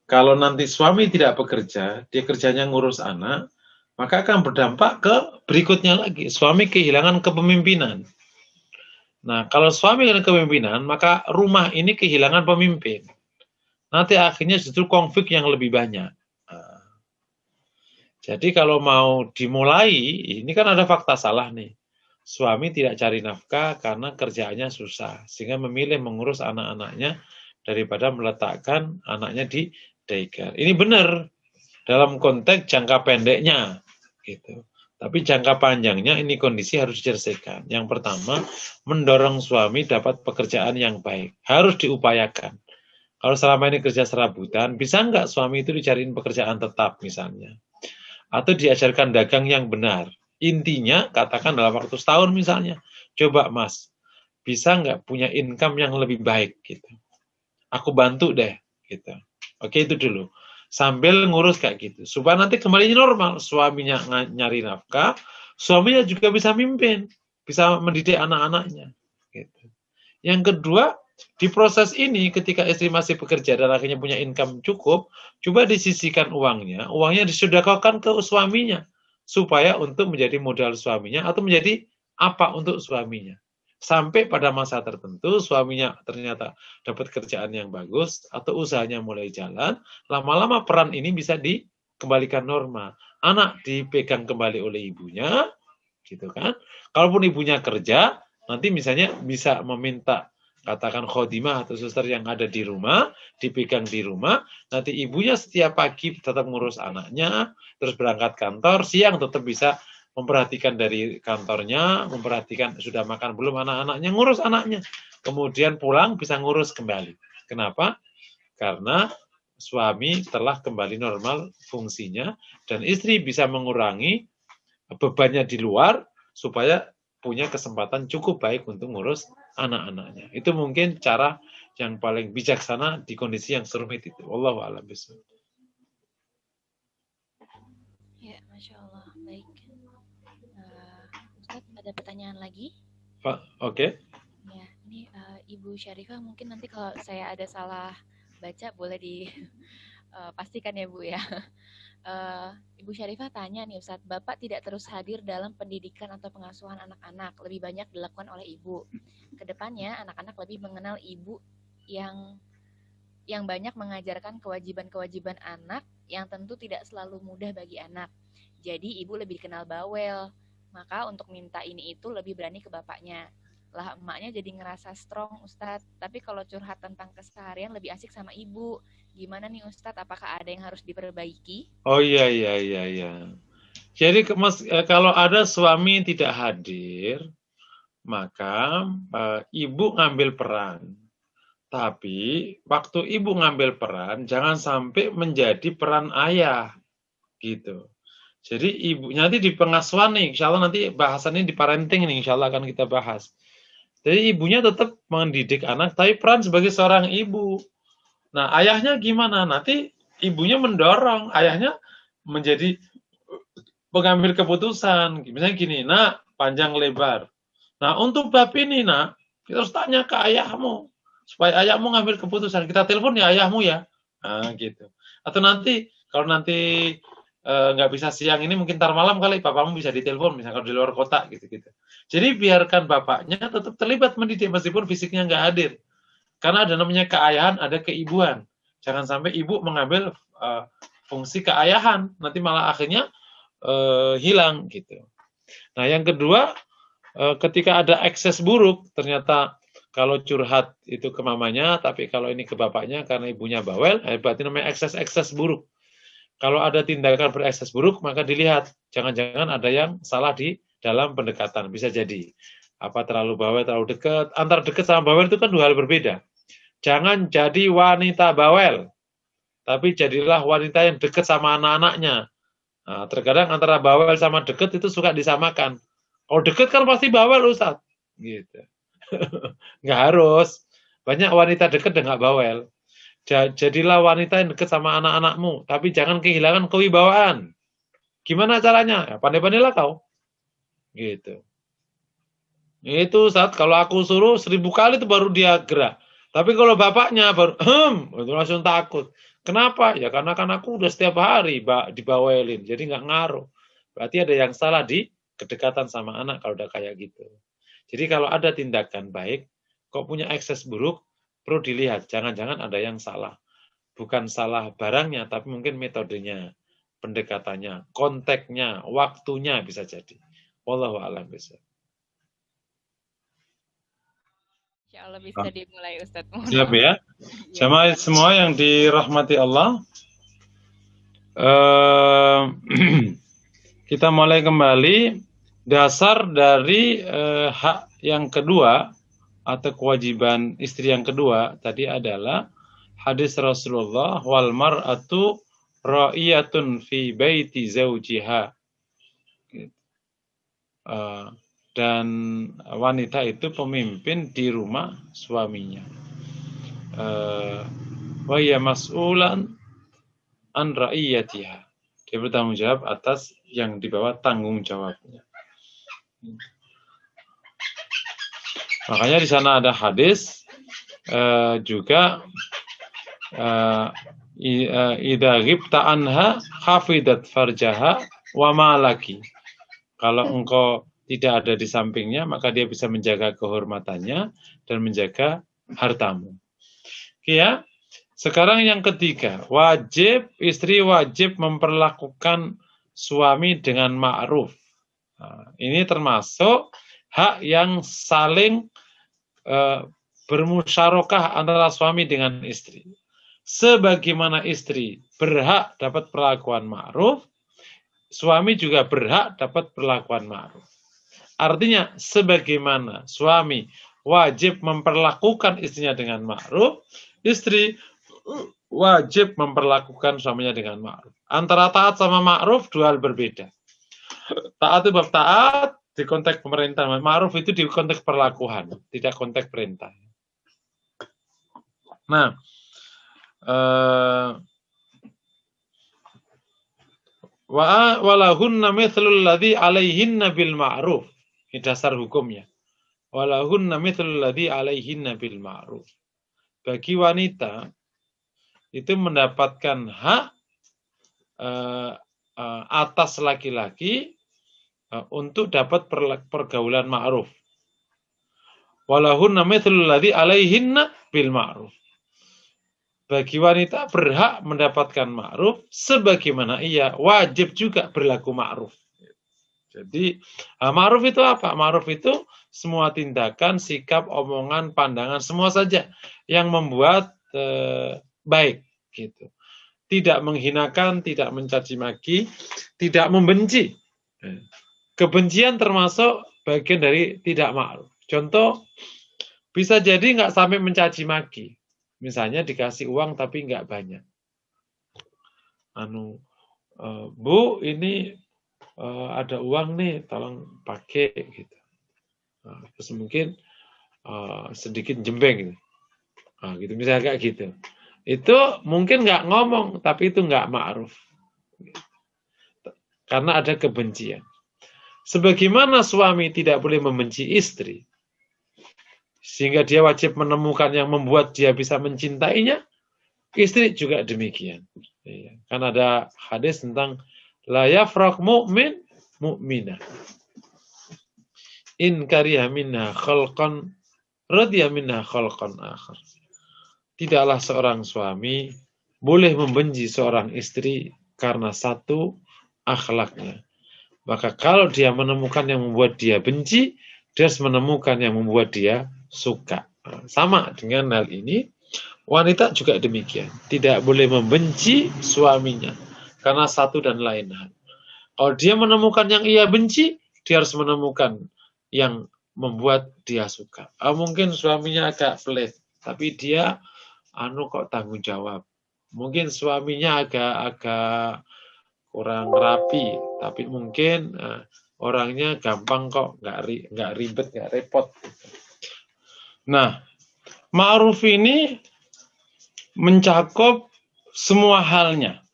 kalau nanti suami tidak bekerja, dia kerjanya ngurus anak, maka akan berdampak ke berikutnya lagi. Suami kehilangan kepemimpinan. Nah, kalau suami kehilangan kepemimpinan, maka rumah ini kehilangan pemimpin. Nanti akhirnya justru konflik yang lebih banyak. Jadi kalau mau dimulai, ini kan ada fakta salah nih. Suami tidak cari nafkah karena kerjaannya susah, sehingga memilih mengurus anak-anaknya daripada meletakkan anaknya di daycare. Ini benar dalam konteks jangka pendeknya, gitu. Tapi jangka panjangnya ini kondisi harus diselesaikan. Yang pertama, mendorong suami dapat pekerjaan yang baik. Harus diupayakan. Kalau selama ini kerja serabutan, bisa nggak suami itu dicariin pekerjaan tetap misalnya? Atau diajarkan dagang yang benar. Intinya, katakan dalam waktu setahun misalnya, coba mas, bisa nggak punya income yang lebih baik gitu. Aku bantu deh gitu. Oke, itu dulu. Sambil ngurus kayak gitu. Supaya nanti kembali normal. Suaminya nyari nafkah, suaminya juga bisa mimpin. Bisa mendidik anak-anaknya. Gitu. Yang kedua, di proses ini ketika istri masih bekerja dan akhirnya punya income cukup, coba disisihkan uangnya disedekahkan ke suaminya. Supaya untuk menjadi modal suaminya atau menjadi apa untuk suaminya. Sampai pada masa tertentu suaminya ternyata dapat kerjaan yang bagus atau usahanya mulai jalan, lama-lama peran ini bisa dikembalikan normal. Anak dipegang kembali oleh ibunya, gitu kan. Kalaupun ibunya kerja, nanti misalnya bisa meminta katakan khodimah atau suster yang ada di rumah, dipegang di rumah, nanti ibunya setiap pagi tetap ngurus anaknya, terus berangkat kantor, siang tetap bisa memperhatikan dari kantornya, memperhatikan sudah makan belum anak-anaknya, ngurus anaknya. Kemudian pulang bisa ngurus kembali. Kenapa? Karena suami telah kembali normal fungsinya dan istri bisa mengurangi bebannya di luar supaya punya kesempatan cukup baik untuk ngurus anak-anaknya. Itu mungkin cara yang paling bijaksana di kondisi yang serumit itu. Wallahu a'lam bishawab. Ya, Masya Allah. Baik. Ustadz, ada pertanyaan lagi? Pak, oke. Ya, ini Ibu Syarifah mungkin nanti kalau saya ada salah baca boleh dipastikan ya Bu ya. Ibu Syarifah tanya nih Ustadz, Bapak tidak terus hadir dalam pendidikan atau pengasuhan anak-anak, lebih banyak dilakukan oleh Ibu. Kedepannya anak-anak lebih mengenal Ibu yang banyak mengajarkan kewajiban-kewajiban anak yang tentu tidak selalu mudah bagi anak. Jadi Ibu lebih dikenal bawel, maka untuk minta ini itu lebih berani ke bapaknya. Lah emaknya jadi ngerasa strong Ustadz, tapi kalau curhat tentang keseharian lebih asik sama ibu. Gimana nih Ustadz, apakah ada yang harus diperbaiki? Oh iya. Jadi kalau ada suami tidak hadir, maka ibu ngambil peran. Tapi waktu ibu ngambil peran, jangan sampai menjadi peran ayah, gitu. Jadi ibu nanti di pengasuhan nih, insya Allah nanti bahasannya di parenting nih, insya Allah akan kita bahas. Jadi ibunya tetap mendidik anak, tapi peran sebagai seorang ibu. Nah, ayahnya gimana? Nanti ibunya mendorong, ayahnya menjadi pengambil keputusan. Misalnya gini, nak, panjang lebar. Nah, untuk bab ini, nak, kita harus tanya ke ayahmu. Supaya ayahmu ngambil keputusan. Kita telepon ya ayahmu ya. Nah, gitu. Atau nanti, kalau nanti nggak bisa siang ini, mungkin ntar malam kali bapakmu bisa ditelepon, misalnya kalau di luar kota, gitu-gitu. Jadi biarkan bapaknya tetap terlibat mendidik, meskipun fisiknya nggak hadir. Karena ada namanya keayahan, ada keibuan. Jangan sampai ibu mengambil fungsi keayahan, nanti malah akhirnya hilang gitu. Nah, yang kedua, ketika ada ekses buruk, ternyata kalau curhat itu ke mamanya, tapi kalau ini ke bapaknya karena ibunya bawel, berarti namanya ekses buruk. Kalau ada tindakan berekses buruk, maka dilihat. Jangan-jangan ada yang salah di dalam pendekatan. Bisa jadi. Apa terlalu bawel, terlalu dekat. Antara dekat sama bawel itu kan dua hal berbeda. Jangan jadi wanita bawel. Tapi jadilah wanita yang dekat sama anak-anaknya. Nah, terkadang antara bawel sama dekat itu suka disamakan. Kalau dekat kan pasti bawel, Ustaz. Gitu. Nggak harus. Banyak wanita dekat dan nggak bawel. Jadilah wanita yang dekat sama anak-anakmu, tapi jangan kehilangan kewibawaan. Gimana caranya? Ya, pandai-pandailah kau. Gitu. Itu saat kalau aku suruh 1000 kali itu baru dia gerak. Tapi kalau bapaknya baru, itu langsung takut. Kenapa? Ya karena kan aku udah setiap hari dibawelin, jadi nggak ngaruh. Berarti ada yang salah di kedekatan sama anak kalau udah kayak gitu. Jadi kalau ada tindakan baik, kok punya ekses buruk, perlu dilihat, jangan-jangan ada yang salah. Bukan salah barangnya, tapi mungkin metodenya, pendekatannya, konteksnya, waktunya bisa jadi. Wallahu a'lam bishawab. Insya Allah bisa dimulai, Ustadz. Siap ya. Sama semua yang dirahmati Allah. Kita mulai kembali. Dasar dari hak yang kedua atau kewajiban istri yang kedua tadi adalah hadis Rasulullah, wal mar'atu ra'iyatun fi baiti zawjiha. Dan wanita itu pemimpin di rumah suaminya. Wa hiya mas'ulan an ra'iyatiha. Dia bertanggung jawab atas yang di bawah tanggung jawabnya. Makanya di sana ada hadis juga idza ghibta anha hafidat farjaha wa malaki. Kalau engkau tidak ada di sampingnya, maka dia bisa menjaga kehormatannya dan menjaga hartamu. Ya. Sekarang yang ketiga, istri wajib memperlakukan suami dengan ma'ruf. Nah, ini termasuk hak yang saling bermusyarakah antara suami dengan istri. Sebagaimana istri berhak dapat perlakuan ma'ruf, suami juga berhak dapat perlakuan ma'ruf. Artinya, sebagaimana suami wajib memperlakukan istrinya dengan ma'ruf, istri wajib memperlakukan suaminya dengan ma'ruf. Antara taat sama ma'ruf dua hal berbeda. Taat itu bab taat di konteks pemerintah, ma'ruf itu di konteks perlakuan, tidak konteks perintah. Nah, walahunna mithlul ladzi 'alaihinna bil ma'ruf. Ini dasar hukumnya. Walahunna mithlul ladzi 'alaihinna bil ma'ruf. Bagi wanita itu mendapatkan hak atas laki-laki untuk dapat pergaulan ma'ruf. Walahunna mithlul ladzi 'alaihinna bil ma'ruf. Bagi wanita berhak mendapatkan ma'ruf sebagaimana ia wajib juga berlaku ma'ruf. Jadi ma'ruf itu apa? Ma'ruf itu semua tindakan, sikap, omongan, pandangan, semua saja yang membuat baik gitu. Tidak menghinakan, tidak mencaci maki, tidak membenci. Kebencian termasuk bagian dari tidak ma'ruf. Contoh, bisa jadi nggak sampai mencaci maki. Misalnya dikasih uang tapi nggak banyak. Bu, ini ada uang nih, tolong pakai gitu. Terus mungkin sedikit jembeng gitu. Gitu misalnya kayak gitu. Itu mungkin nggak ngomong, tapi itu nggak ma'ruf. Karena ada kebencian. Sebagaimana suami tidak boleh membenci istri, sehingga dia wajib menemukan yang membuat dia bisa mencintainya, istri juga demikian. Kan ada hadis tentang la yafraq mu'min mu'minah. In kariha minha khalqan radiya minha khalqan akhar. Tidaklah seorang suami boleh membenci seorang istri karena satu akhlaknya. Maka kalau dia menemukan yang membuat dia benci, dia harus menemukan yang membuat dia suka. Sama dengan hal ini, wanita juga demikian. Tidak boleh membenci suaminya karena satu dan lain hal. Kalau dia menemukan yang ia benci, dia harus menemukan yang membuat dia suka. Mungkin suaminya agak pelit, tapi dia kok tanggung jawab. Mungkin suaminya agak kurang rapi, tapi mungkin orangnya gampang kok, nggak ribet, nggak repot. Nah, ma'ruf ini mencakup semua halnya.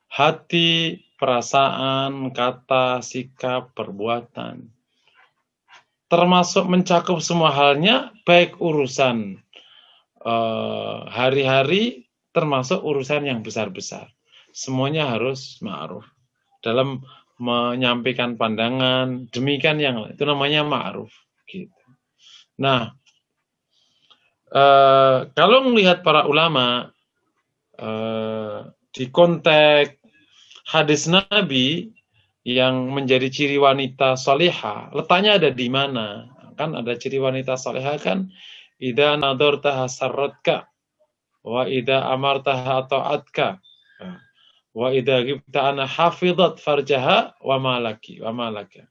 Hati, perasaan, kata, sikap, perbuatan. Termasuk mencakup semua halnya, baik urusan hari-hari, termasuk urusan yang besar-besar. Semuanya harus ma'ruf. Dalam menyampaikan pandangan, demikian yang itu namanya ma'ruf. Gitu. Nah, kalau melihat para ulama di konteks hadis Nabi yang menjadi ciri wanita salihah, letaknya ada di mana? Kan ada ciri wanita salihah kan, idza nadartaha sarratka wa idza amartaha ta'atka wa idza ghibta ana hafizat farjaha wa malaka.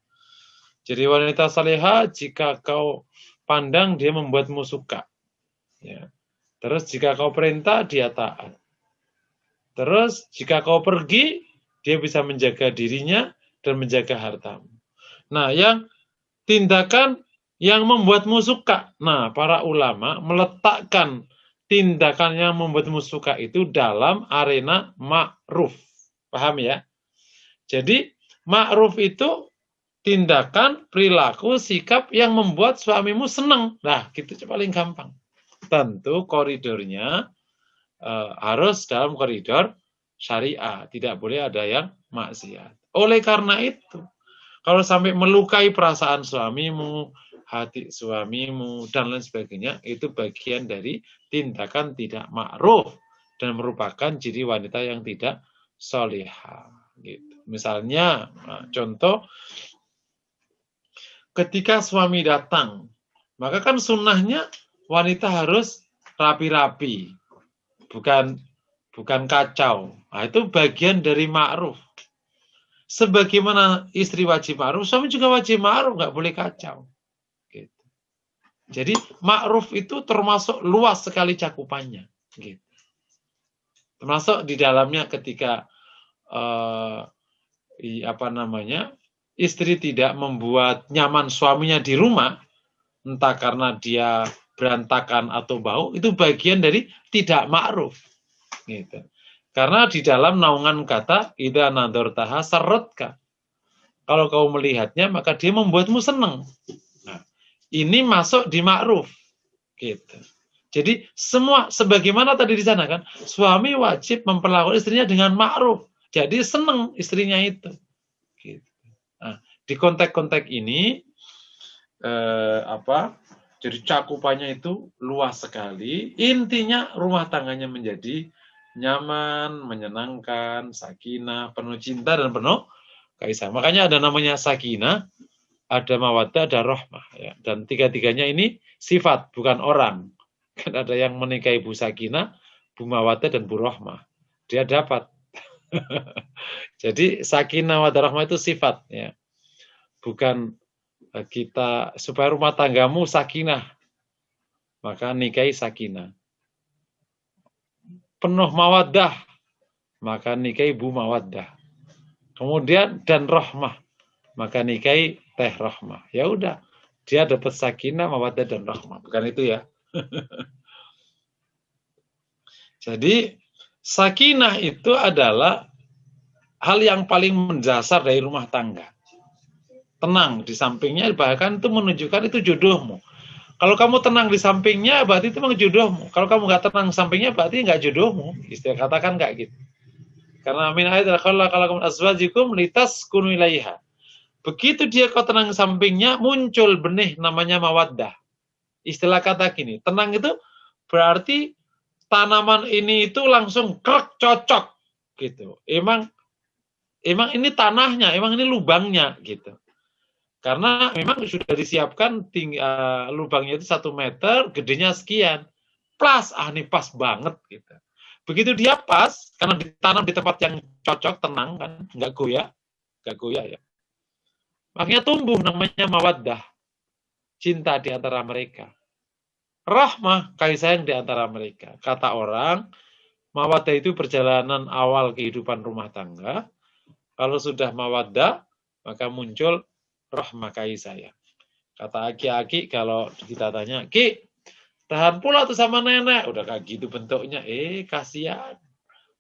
Jadi wanita salihah jika kau pandang dia membuatmu suka. Ya. Terus jika kau perintah dia taat. Terus jika kau pergi dia bisa menjaga dirinya dan menjaga hartamu. Nah, yang tindakan yang membuatmu suka. Nah, para ulama meletakkan tindakan yang membuatmu suka itu dalam arena ma'ruf. Paham ya? Jadi, ma'ruf itu tindakan, perilaku, sikap yang membuat suamimu senang. Nah, gitu paling gampang. Tentu koridornya harus dalam koridor syariah. Tidak boleh ada yang maksiat. Oleh karena itu, kalau sampai melukai perasaan suamimu, hati suamimu, dan lain sebagainya, itu bagian dari tindakan tidak ma'ruf dan merupakan ciri wanita yang tidak solihah. Gitu. Misalnya, contoh, ketika suami datang, maka kan sunnahnya wanita harus rapi-rapi, bukan kacau. Nah, itu bagian dari ma'ruf. Sebagaimana istri wajib ma'ruf, suami juga wajib ma'ruf, nggak boleh kacau. Gitu. Jadi ma'ruf itu termasuk luas sekali cakupannya. Gitu. Termasuk di dalamnya ketika istri tidak membuat nyaman suaminya di rumah, entah karena dia berantakan atau bau, itu bagian dari tidak ma'ruf. Gitu. Karena di dalam naungan kata idza nadartaha sarratka. Kalau kau melihatnya maka dia membuatmu senang. Nah, ini masuk di ma'ruf. Gitu. Jadi semua sebagaimana tadi di sana kan, suami wajib memperlakukan istrinya dengan ma'ruf. Jadi senang istrinya itu. Gitu. Nah, di konteks-konteks ini jadi cakupannya itu luas sekali. Intinya rumah tangganya menjadi nyaman, menyenangkan, sakinah, penuh cinta dan penuh kasih. Makanya ada namanya sakinah, ada mawaddah, ada rahmah. Ya. Dan tiga-tiganya ini sifat, bukan orang. Kan ada yang menikahi Bu Sakinah, Bu Mawaddah, dan Bu Rahmah. Dia dapat. Jadi sakinah, mawaddah, rahmah itu sifat. Ya. Bukan kita, supaya rumah tanggamu sakinah, maka nikahi sakinah. Penuh mawaddah, maka nikahi Bu Mawaddah. Kemudian dan rahmah, maka nikahi Teh Rahmah. Ya udah, dia dapat sakinah, mawaddah dan rahmah. Bukan itu ya. Jadi sakinah itu adalah hal yang paling mendasar dari rumah tangga. Tenang di sampingnya, bahkan itu menunjukkan itu jodohmu. Kalau kamu tenang di sampingnya, berarti itu memang jodohmu. Kalau kamu nggak tenang di sampingnya, berarti nggak jodohmu. Istilah katakan nggak gitu. Karena min ayatil khalaqalakum azwajikum litaskunu ilaiha. Begitu dia kau tenang di sampingnya, muncul benih namanya mawaddah. Istilah kata gini, tenang itu berarti tanaman ini itu langsung krek cocok gitu. Emang ini tanahnya, emang ini lubangnya gitu. Karena memang sudah disiapkan lubangnya itu 1 meter, gedenya sekian. Plus, ini pas banget gitu. Begitu dia pas, karena ditanam di tempat yang cocok, tenang kan, nggak goyah ya. Makanya tumbuh namanya mawaddah, cinta di antara mereka. Rahmah, kasih sayang di antara mereka. Kata orang, mawaddah itu perjalanan awal kehidupan rumah tangga. Kalau sudah mawaddah, maka muncul rahmah, kasih sayang. Kata aki-aki, kalau kita tanya, Ki, tahan pula tuh sama nenek. Udah kayak gitu bentuknya. Kasihan.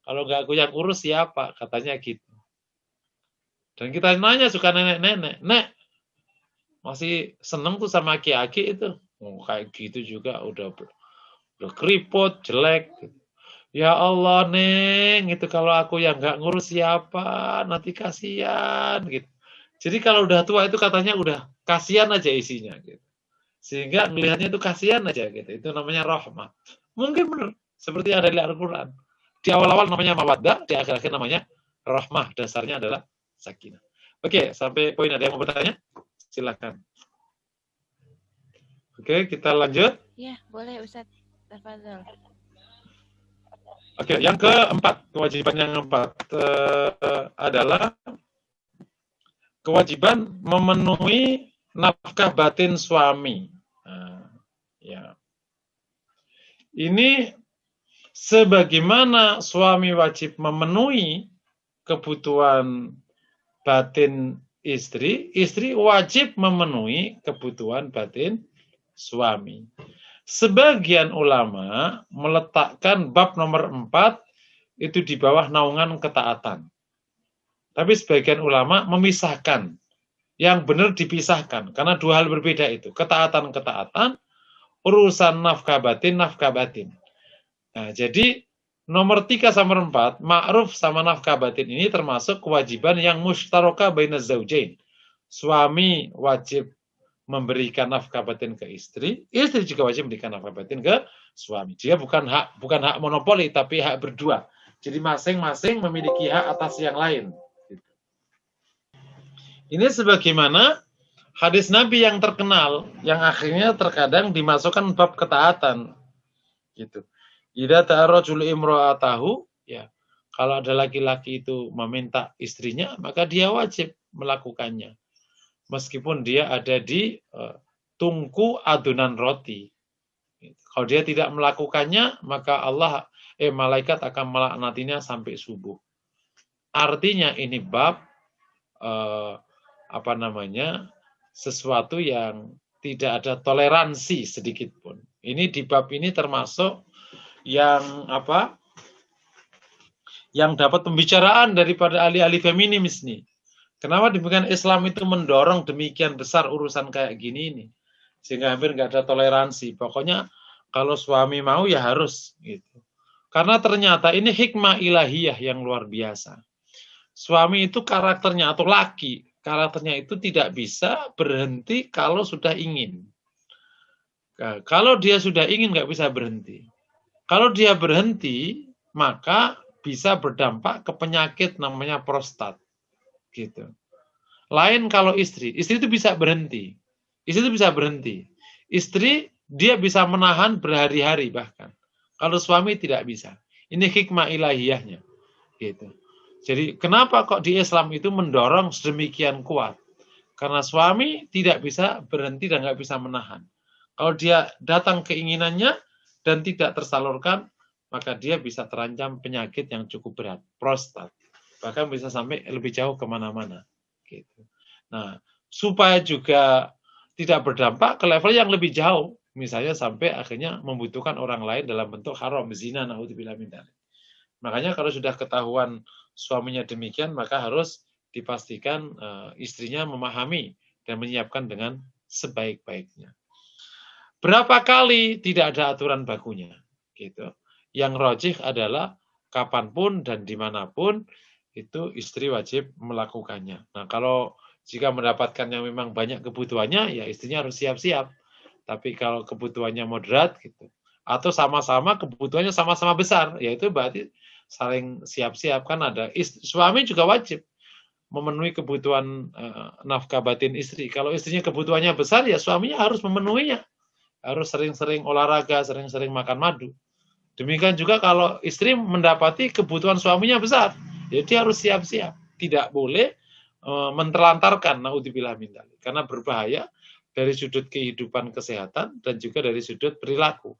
Kalau nggak aku yang urus siapa? Katanya gitu. Dan kita nanya suka nenek-nenek. Nek, masih seneng tuh sama aki-aki itu. Oh, kayak gitu juga udah keriput, jelek. Ya Allah, Neng, itu kalau aku yang nggak ngurus siapa? Nanti kasihan gitu. Jadi kalau udah tua itu katanya udah kasihan aja isinya gitu. Sehingga melihatnya itu kasihan aja gitu. Itu namanya rahmat. Mungkin benar seperti yang ada di Al-Qur'an. Di awal-awal namanya mawaddah, di akhir-akhir namanya rahmah. Dasarnya adalah sakinah. Oke, sampai poin ada yang mau bertanya? Silakan. Oke, kita lanjut. Ya, boleh Ustadz. Tafadhol. Oke, yang keempat, kewajiban yang keempat adalah kewajiban memenuhi nafkah batin suami. Nah, ya. Ini sebagaimana suami wajib memenuhi kebutuhan batin istri, istri wajib memenuhi kebutuhan batin suami. Sebagian ulama meletakkan bab nomor 4 itu di bawah naungan ketaatan. Tapi sebagian ulama memisahkan. Yang benar dipisahkan. Karena dua hal berbeda itu. Ketaatan-ketaatan, urusan nafkah batin. Nah, jadi nomor 3 sama 4, ma'ruf sama nafkah batin ini termasuk kewajiban yang mushtaraka baina zaujain. Suami wajib memberikan nafkah batin ke istri juga wajib memberikan nafkah batin ke suami. Dia bukan hak monopoli, tapi hak berdua. Jadi masing-masing memiliki hak atas yang lain. Ini sebagaimana hadis Nabi yang terkenal, yang akhirnya terkadang dimasukkan bab ketaatan. Gitu. Idza ta'arrajul imra'atahu, ya. Kalau ada laki-laki itu meminta istrinya, maka dia wajib melakukannya. Meskipun dia ada di tungku adonan roti. Kalau dia tidak melakukannya, maka malaikat akan melaknatinya sampai subuh. Artinya ini bab sesuatu yang tidak ada toleransi sedikit pun. Ini di bab ini termasuk yang yang dapat pembicaraan daripada ahli-ahli feminis nih. Kenapa demikian Islam itu mendorong demikian besar urusan kayak gini ini? Sehingga hampir nggak ada toleransi. Pokoknya kalau suami mau ya harus gitu. Karena ternyata ini hikmah ilahiyah yang luar biasa. Suami itu karakternya atau laki, karakternya itu tidak bisa berhenti kalau sudah ingin. Nah, kalau dia sudah ingin nggak bisa berhenti. Kalau dia berhenti, maka bisa berdampak ke penyakit namanya prostat. Gitu. Lain kalau istri itu bisa berhenti. Istri itu bisa berhenti. Istri dia bisa menahan berhari-hari bahkan. Kalau suami tidak bisa. Ini hikmah ilahiyahnya. Gitu. Jadi kenapa kok di Islam itu mendorong sedemikian kuat? Karena suami tidak bisa berhenti dan nggak bisa menahan. Kalau dia datang keinginannya dan tidak tersalurkan, maka dia bisa terancam penyakit yang cukup berat, prostat. Bahkan bisa sampai lebih jauh kemana-mana. Gitu. Nah, supaya juga tidak berdampak ke level yang lebih jauh, misalnya sampai akhirnya membutuhkan orang lain dalam bentuk haram, zina, naudzubillah min dzalik. Makanya kalau sudah ketahuan suaminya demikian, maka harus dipastikan istrinya memahami dan menyiapkan dengan sebaik-baiknya. Berapa kali tidak ada aturan bakunya, gitu. Yang rajih adalah kapanpun dan dimanapun itu istri wajib melakukannya. Nah, kalau jika mendapatkan yang memang banyak kebutuhannya, ya istrinya harus siap-siap. Tapi kalau kebutuhannya moderat, gitu, atau sama-sama kebutuhannya sama-sama besar, yaitu berarti saling siap-siap. Kan ada suami juga wajib memenuhi kebutuhan nafkah batin istri. Kalau istrinya kebutuhannya besar, ya suaminya harus memenuhinya. Harus sering-sering olahraga, sering-sering makan madu. Demikian juga kalau istri mendapati kebutuhan suaminya besar, ya dia harus siap-siap. Tidak boleh menterlantarkan, naudzubillah min dzalik, karena berbahaya dari sudut kehidupan kesehatan dan juga dari sudut perilaku.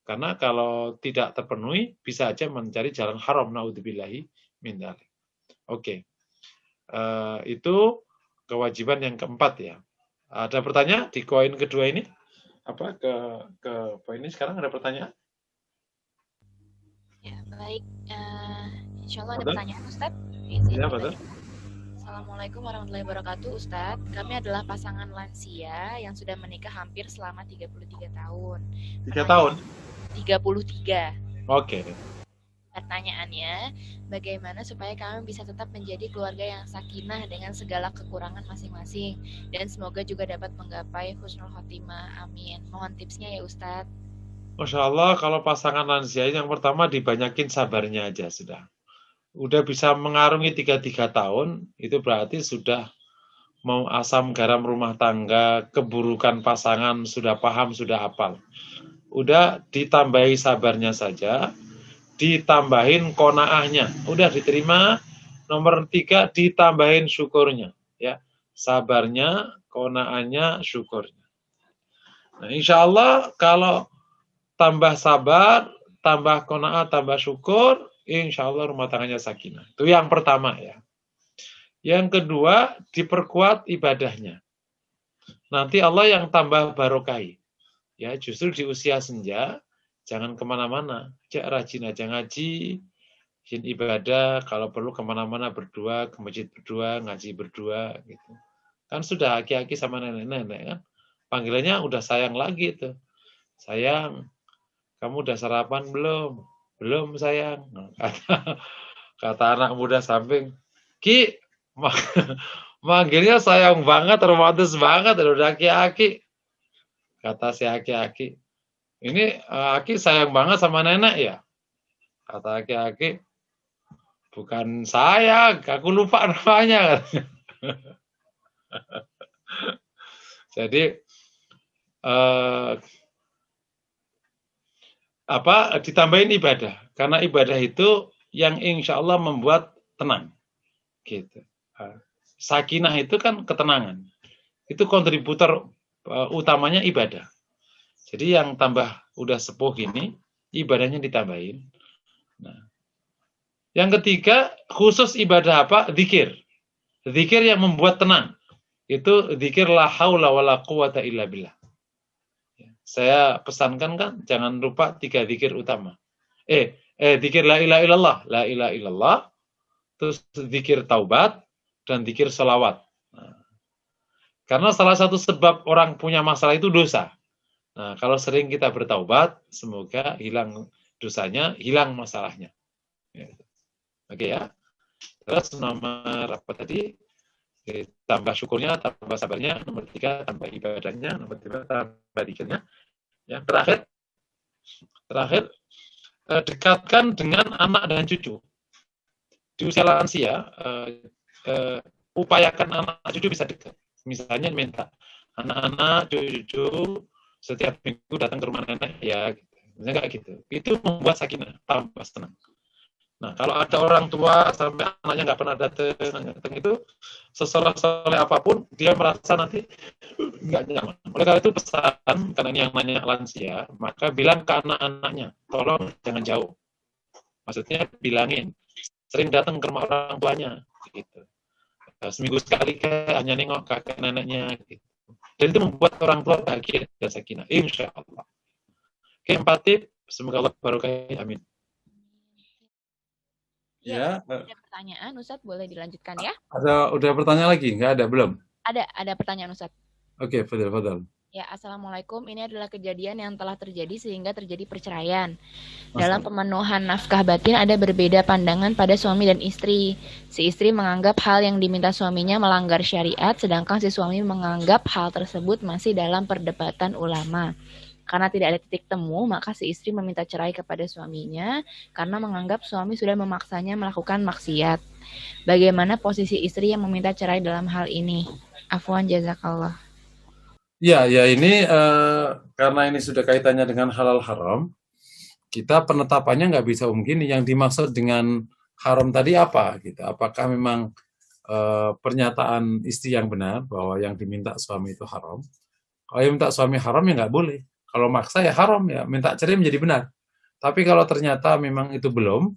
Karena kalau tidak terpenuhi bisa aja mencari jalan haram, naudzubillahi min dzalik. Oke. Itu kewajiban yang keempat ya. Ada pertanyaan di koin kedua ini? Apa ke poin ini sekarang ada pertanyaan? Ya, baik. Insya Allah ada Betul? pertanyaan, Ustadz. Ya, betul. Assalamualaikum warahmatullahi wabarakatuh, Ustadz. Kami adalah pasangan lansia yang sudah menikah hampir selama 33 tahun. 3 tahun? 33. Oke. Pertanyaannya, bagaimana supaya kami bisa tetap menjadi keluarga yang sakinah dengan segala kekurangan masing-masing, dan semoga juga dapat menggapai husnul khotimah. Amin. Mohon tipsnya ya, Ustadz. Masya Allah, kalau pasangan lansia yang pertama dibanyakin sabarnya aja sudah. Udah bisa mengarungi 33 tahun, itu berarti sudah mau asam garam rumah tangga, keburukan pasangan sudah paham, sudah hafal. Udah ditambahi sabarnya saja, ditambahin konaahnya. Udah diterima. Nomor 3, ditambahin syukurnya. Ya, sabarnya, konaahnya, syukurnya. Nah, insya Allah kalau tambah sabar, tambah konaah, tambah syukur, insya Allah rumah tangganya sakinah. Itu yang pertama ya. Yang kedua, diperkuat ibadahnya. Nanti Allah yang tambah barokai. Ya, justru di usia senja, jangan kemana-mana. Rajin aja ngaji, rajin ibadah, kalau perlu kemana-mana berdua, ke masjid berdua, ngaji berdua, gitu. Kan sudah aki-aki sama nenek-nenek kan. Panggilannya udah sayang lagi tuh. Sayang, kamu udah sarapan belum? Belum sayang. Kata anak muda samping, Ki, manggilnya sayang banget, romantis banget, udah aki-aki. Kata si aki-aki, ini Aki sayang banget sama nenek ya? Kata aki-aki, bukan sayang, aku lupa namanya. Jadi ditambahin ibadah, karena ibadah itu yang insya Allah membuat tenang, gitu. Sakinah itu kan ketenangan, itu kontributor utamanya ibadah. Jadi yang tambah udah sepuh ini, ibadahnya ditambahin. Nah, yang ketiga, khusus ibadah apa? Zikir. Zikir yang membuat tenang. Itu zikir la haula wala quwata illa billah. Saya pesankan kan, jangan lupa 3 zikir utama. Zikir la ilaha illallah, la ilaha illallah, terus zikir taubat, dan zikir salawat. Nah, karena salah satu sebab orang punya masalah itu dosa. Nah, kalau sering kita bertaubat, semoga hilang dosanya, hilang masalahnya. Oke ya. Terus nomor apa tadi? Tambah syukurnya, tambah sabarnya. Nomor 3, tambah ibadahnya. Nomor 4, tambah zikirnya. Yang terakhir, dekatkan dengan anak dan cucu. Di usia lansia, upayakan anak cucu bisa dekat. Misalnya minta anak-anak, cucu, setiap minggu datang ke rumah nenek, ya, misalnya kayak gitu. Itu membuat sakinah, tambah senang. Nah, kalau ada orang tua sampai anaknya nggak pernah datang itu, sesoleh-soleh apapun, dia merasa nanti nggak nyaman. Oleh karena itu pesan, karena ini yang nanya lansia, maka bilang ke anak-anaknya, tolong jangan jauh. Maksudnya bilangin, sering datang ke rumah orang tuanya, gitu. Seminggu sekali hanya nengok kakek neneknya, gitu. Dan itu membuat orang tua bahagia dan sakinah, insya Allah. Oke, 4 tips, semoga Allah barokah, amin. Ya, ada pertanyaan, Ustadz, boleh dilanjutkan ya? Udah pertanyaan lagi? Nggak ada, belum? Ada pertanyaan, Ustadz. Oke, fadal. Ya, Assalamualaikum. Ini adalah kejadian yang telah terjadi sehingga terjadi perceraian. Dalam pemenuhan nafkah batin ada berbeda pandangan pada suami dan istri. Si istri menganggap hal yang diminta suaminya melanggar syariat, sedangkan si suami menganggap hal tersebut masih dalam perdebatan ulama. Karena tidak ada titik temu, maka si istri meminta cerai kepada suaminya karena menganggap suami sudah memaksanya melakukan maksiat. Bagaimana posisi istri yang meminta cerai dalam hal ini? Afwan jazakallah. Ya ini karena ini sudah kaitannya dengan halal haram, kita penetapannya nggak bisa gini. Yang dimaksud dengan haram tadi apa? Gitu. Apakah memang pernyataan istri yang benar bahwa yang diminta suami itu haram? Kalau yang minta suami haram ya nggak boleh. Kalau maksa ya haram, ya minta cerai menjadi benar. Tapi kalau ternyata memang itu belum,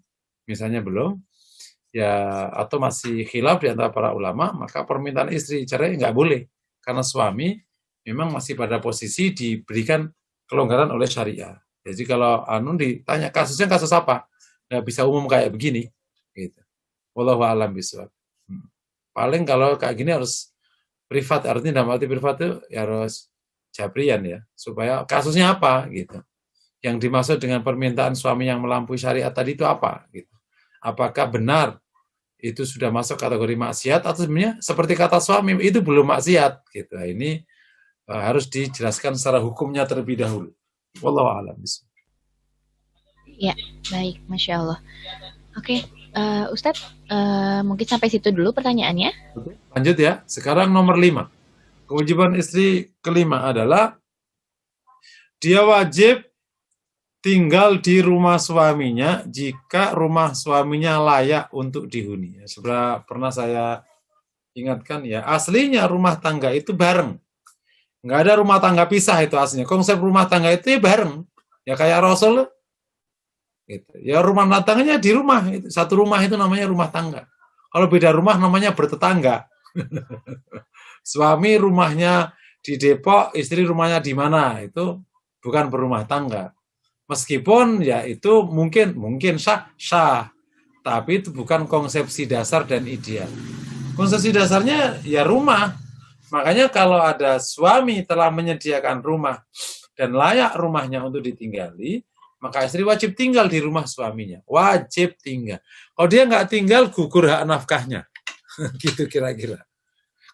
misalnya belum, ya atau masih khilaf di antara para ulama, maka permintaan istri cerai nggak boleh. Karena suami memang masih pada posisi diberikan kelonggaran oleh syariah. Jadi kalau ditanya kasusnya kasus apa, nggak bisa umum kayak begini. Gitu. Wallahu a'lam bishawab. Paling kalau kayak gini harus privat, artinya dalam arti privat itu ya harus jabrian ya, supaya kasusnya apa gitu. Yang dimaksud dengan permintaan suami yang melampaui syariat tadi itu apa gitu. Apakah benar itu sudah masuk kategori maksiat atau sebenarnya seperti kata suami itu belum maksiat gitu. Ini harus dijelaskan secara hukumnya terlebih dahulu. Wallahu a'lam. Ya, baik, Masya Allah. Oke, Ustadz, mungkin sampai situ dulu pertanyaannya. Lanjut ya, sekarang nomor 5. Kewajiban istri kelima adalah dia wajib tinggal di rumah suaminya jika rumah suaminya layak untuk dihuni. Sebenarnya pernah saya ingatkan ya, aslinya rumah tangga itu bareng. Nggak ada rumah tangga pisah itu aslinya. Konsep rumah tangga itu ya bareng. Ya kayak Rasul. Gitu. Ya rumah tangganya di rumah. Satu rumah itu namanya rumah tangga. Kalau beda rumah namanya bertetangga. Suami rumahnya di Depok, istri rumahnya di mana. Itu bukan berumah tangga. Meskipun ya itu mungkin sah, tapi itu bukan konsepsi dasar dan ideal. Konsepsi dasarnya ya rumah. Makanya kalau ada suami telah menyediakan rumah dan layak rumahnya untuk ditinggali, maka istri wajib tinggal di rumah suaminya. Wajib tinggal. Kalau dia nggak tinggal, gugur hak nafkahnya. Gitu kira-kira.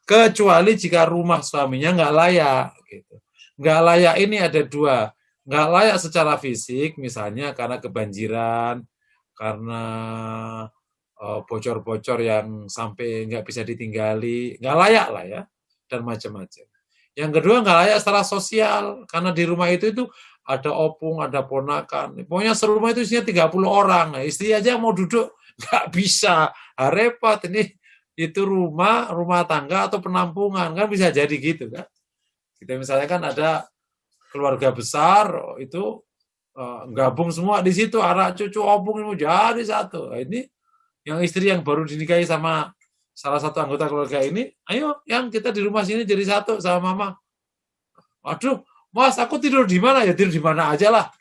Kecuali jika rumah suaminya nggak layak. Gitu. Nggak layak ini ada dua. Nggak layak secara fisik, misalnya karena kebanjiran, karena bocor-bocor yang sampai nggak bisa ditinggali, nggak layak lah ya, dan macam-macam. Yang kedua nggak layak secara sosial, karena di rumah itu ada opung, ada ponakan, pokoknya serumah itu isinya 30 orang, nah, istri aja mau duduk nggak bisa, repot ini. Itu rumah tangga atau penampungan, kan bisa jadi gitu kan. Kita misalnya kan ada keluarga besar itu gabung semua di situ, anak cucu opung itu jadi satu. Nah, ini yang istri yang baru dinikahi sama salah satu anggota keluarga ini, ayo yang kita di rumah sini jadi satu sama mama. Waduh, mas aku tidur di mana ya, tidur di mana aja lah.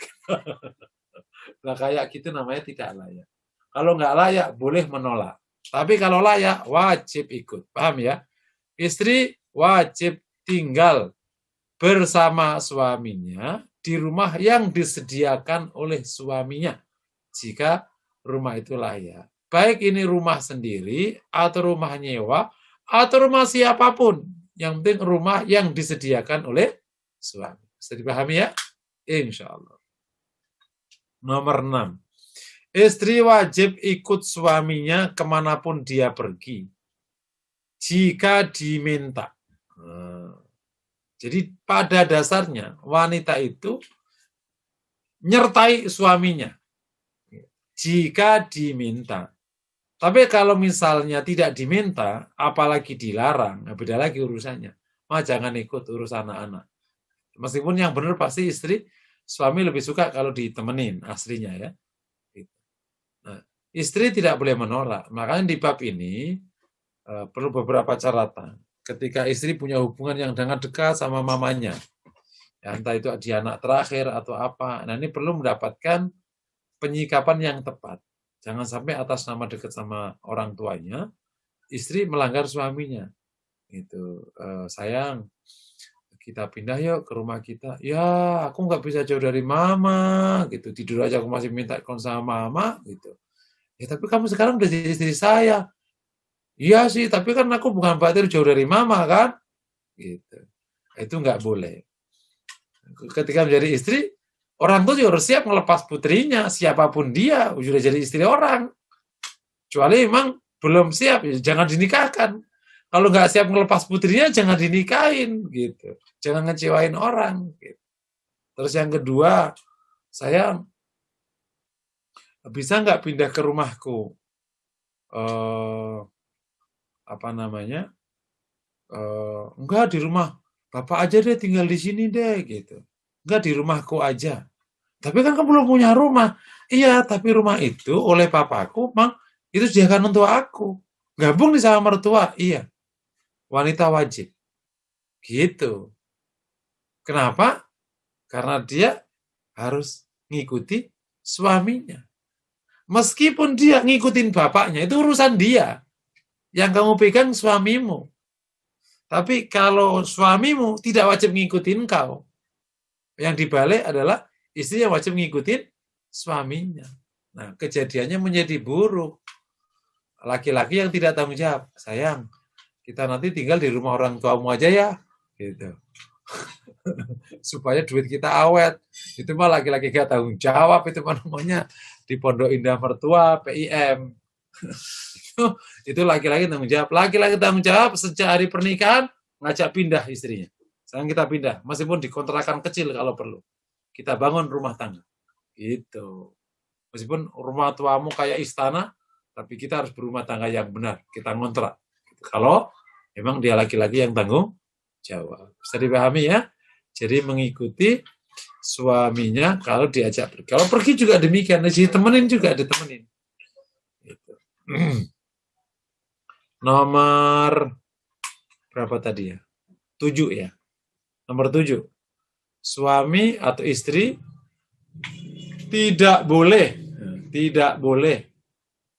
Nah kayak gitu namanya tidak layak. Kalau nggak layak boleh menolak. Tapi kalau layak wajib ikut. Paham ya? Istri wajib tinggal bersama suaminya di rumah yang disediakan oleh suaminya jika rumah itu layak. Baik ini rumah sendiri atau rumah nyewa atau rumah siapapun. Yang penting rumah yang disediakan oleh suami. Bisa dipahami ya? Insya Allah. Nomor 6. Istri wajib ikut suaminya kemanapun dia pergi jika diminta. Jadi pada dasarnya wanita itu nyertai suaminya jika diminta. Tapi kalau misalnya tidak diminta, apalagi dilarang, beda lagi urusannya. Jangan ikut urus anak-anak. Meskipun yang benar pasti istri, suami lebih suka kalau ditemenin aslinya ya. Nah, istri tidak boleh menolak. Makanya di bab ini perlu beberapa catatan. Ketika istri punya hubungan yang sangat dekat sama mamanya, ya, entah itu di anak terakhir atau apa, nah ini perlu mendapatkan penyikapan yang tepat. Jangan sampai atas nama dekat sama orang tuanya, istri melanggar suaminya. Gitu, sayang, kita pindah yuk ke rumah kita. Ya, aku nggak bisa jauh dari mama, gitu. Tidur aja aku masih minta kon sama mama, gitu. Ya, tapi kamu sekarang udah jadi istri saya. Iya sih, tapi kan aku bukan berarti jauh dari mama kan, gitu. Itu nggak boleh. Ketika menjadi istri, orang tuh juga harus siap melepas putrinya, siapapun dia, sudah jadi istri orang. Kecuali memang belum siap, ya jangan dinikahkan. Kalau nggak siap melepas putrinya, jangan dinikahin, gitu. Jangan ngecewain orang. Gitu. Terus yang kedua, sayang, bisa nggak pindah ke rumahku? Apa namanya? Enggak, di rumah Bapak aja deh, tinggal di sini deh, gitu. Enggak, di rumahku aja. Tapi kan kamu belum punya rumah. Iya, tapi rumah itu oleh papaku, Mang, itu disediakan untuk aku. Gabung nih sama mertua. Iya, wanita wajib. Gitu. Kenapa? Karena dia harus ngikuti suaminya. Meskipun dia ngikutin bapaknya, itu urusan dia. Yang kamu pegang suamimu. Tapi kalau suamimu tidak wajib ngikutin kau, yang dibalik adalah istri yang wajib ngikutin suaminya. Nah, kejadiannya menjadi buruk. Laki-laki yang tidak tanggung jawab, sayang, kita nanti tinggal di rumah orang tuamu aja ya, gitu. Supaya duit kita awet. Itu mah laki-laki gak tanggung jawab, itu mah namanya di Pondok Indah Mertua, PIM. Itu laki-laki tanggung jawab. Laki-laki tanggung jawab sejak hari pernikahan ngajak pindah istrinya. Sekarang kita pindah, meskipun di kontrakan kecil kalau perlu. Kita bangun rumah tangga. Gitu. Meskipun rumah tuamu kayak istana, tapi kita harus berumah tangga yang benar. Kita ngontrak. Kalau memang dia laki-laki yang tanggung jawab. Bisa dipahami ya? Jadi mengikuti suaminya kalau diajak pergi. Kalau pergi juga demikian, ditemenin juga, ditemenin. Gitu. Nomor berapa tadi ya? 7 ya. Nomor 7. Suami atau istri tidak boleh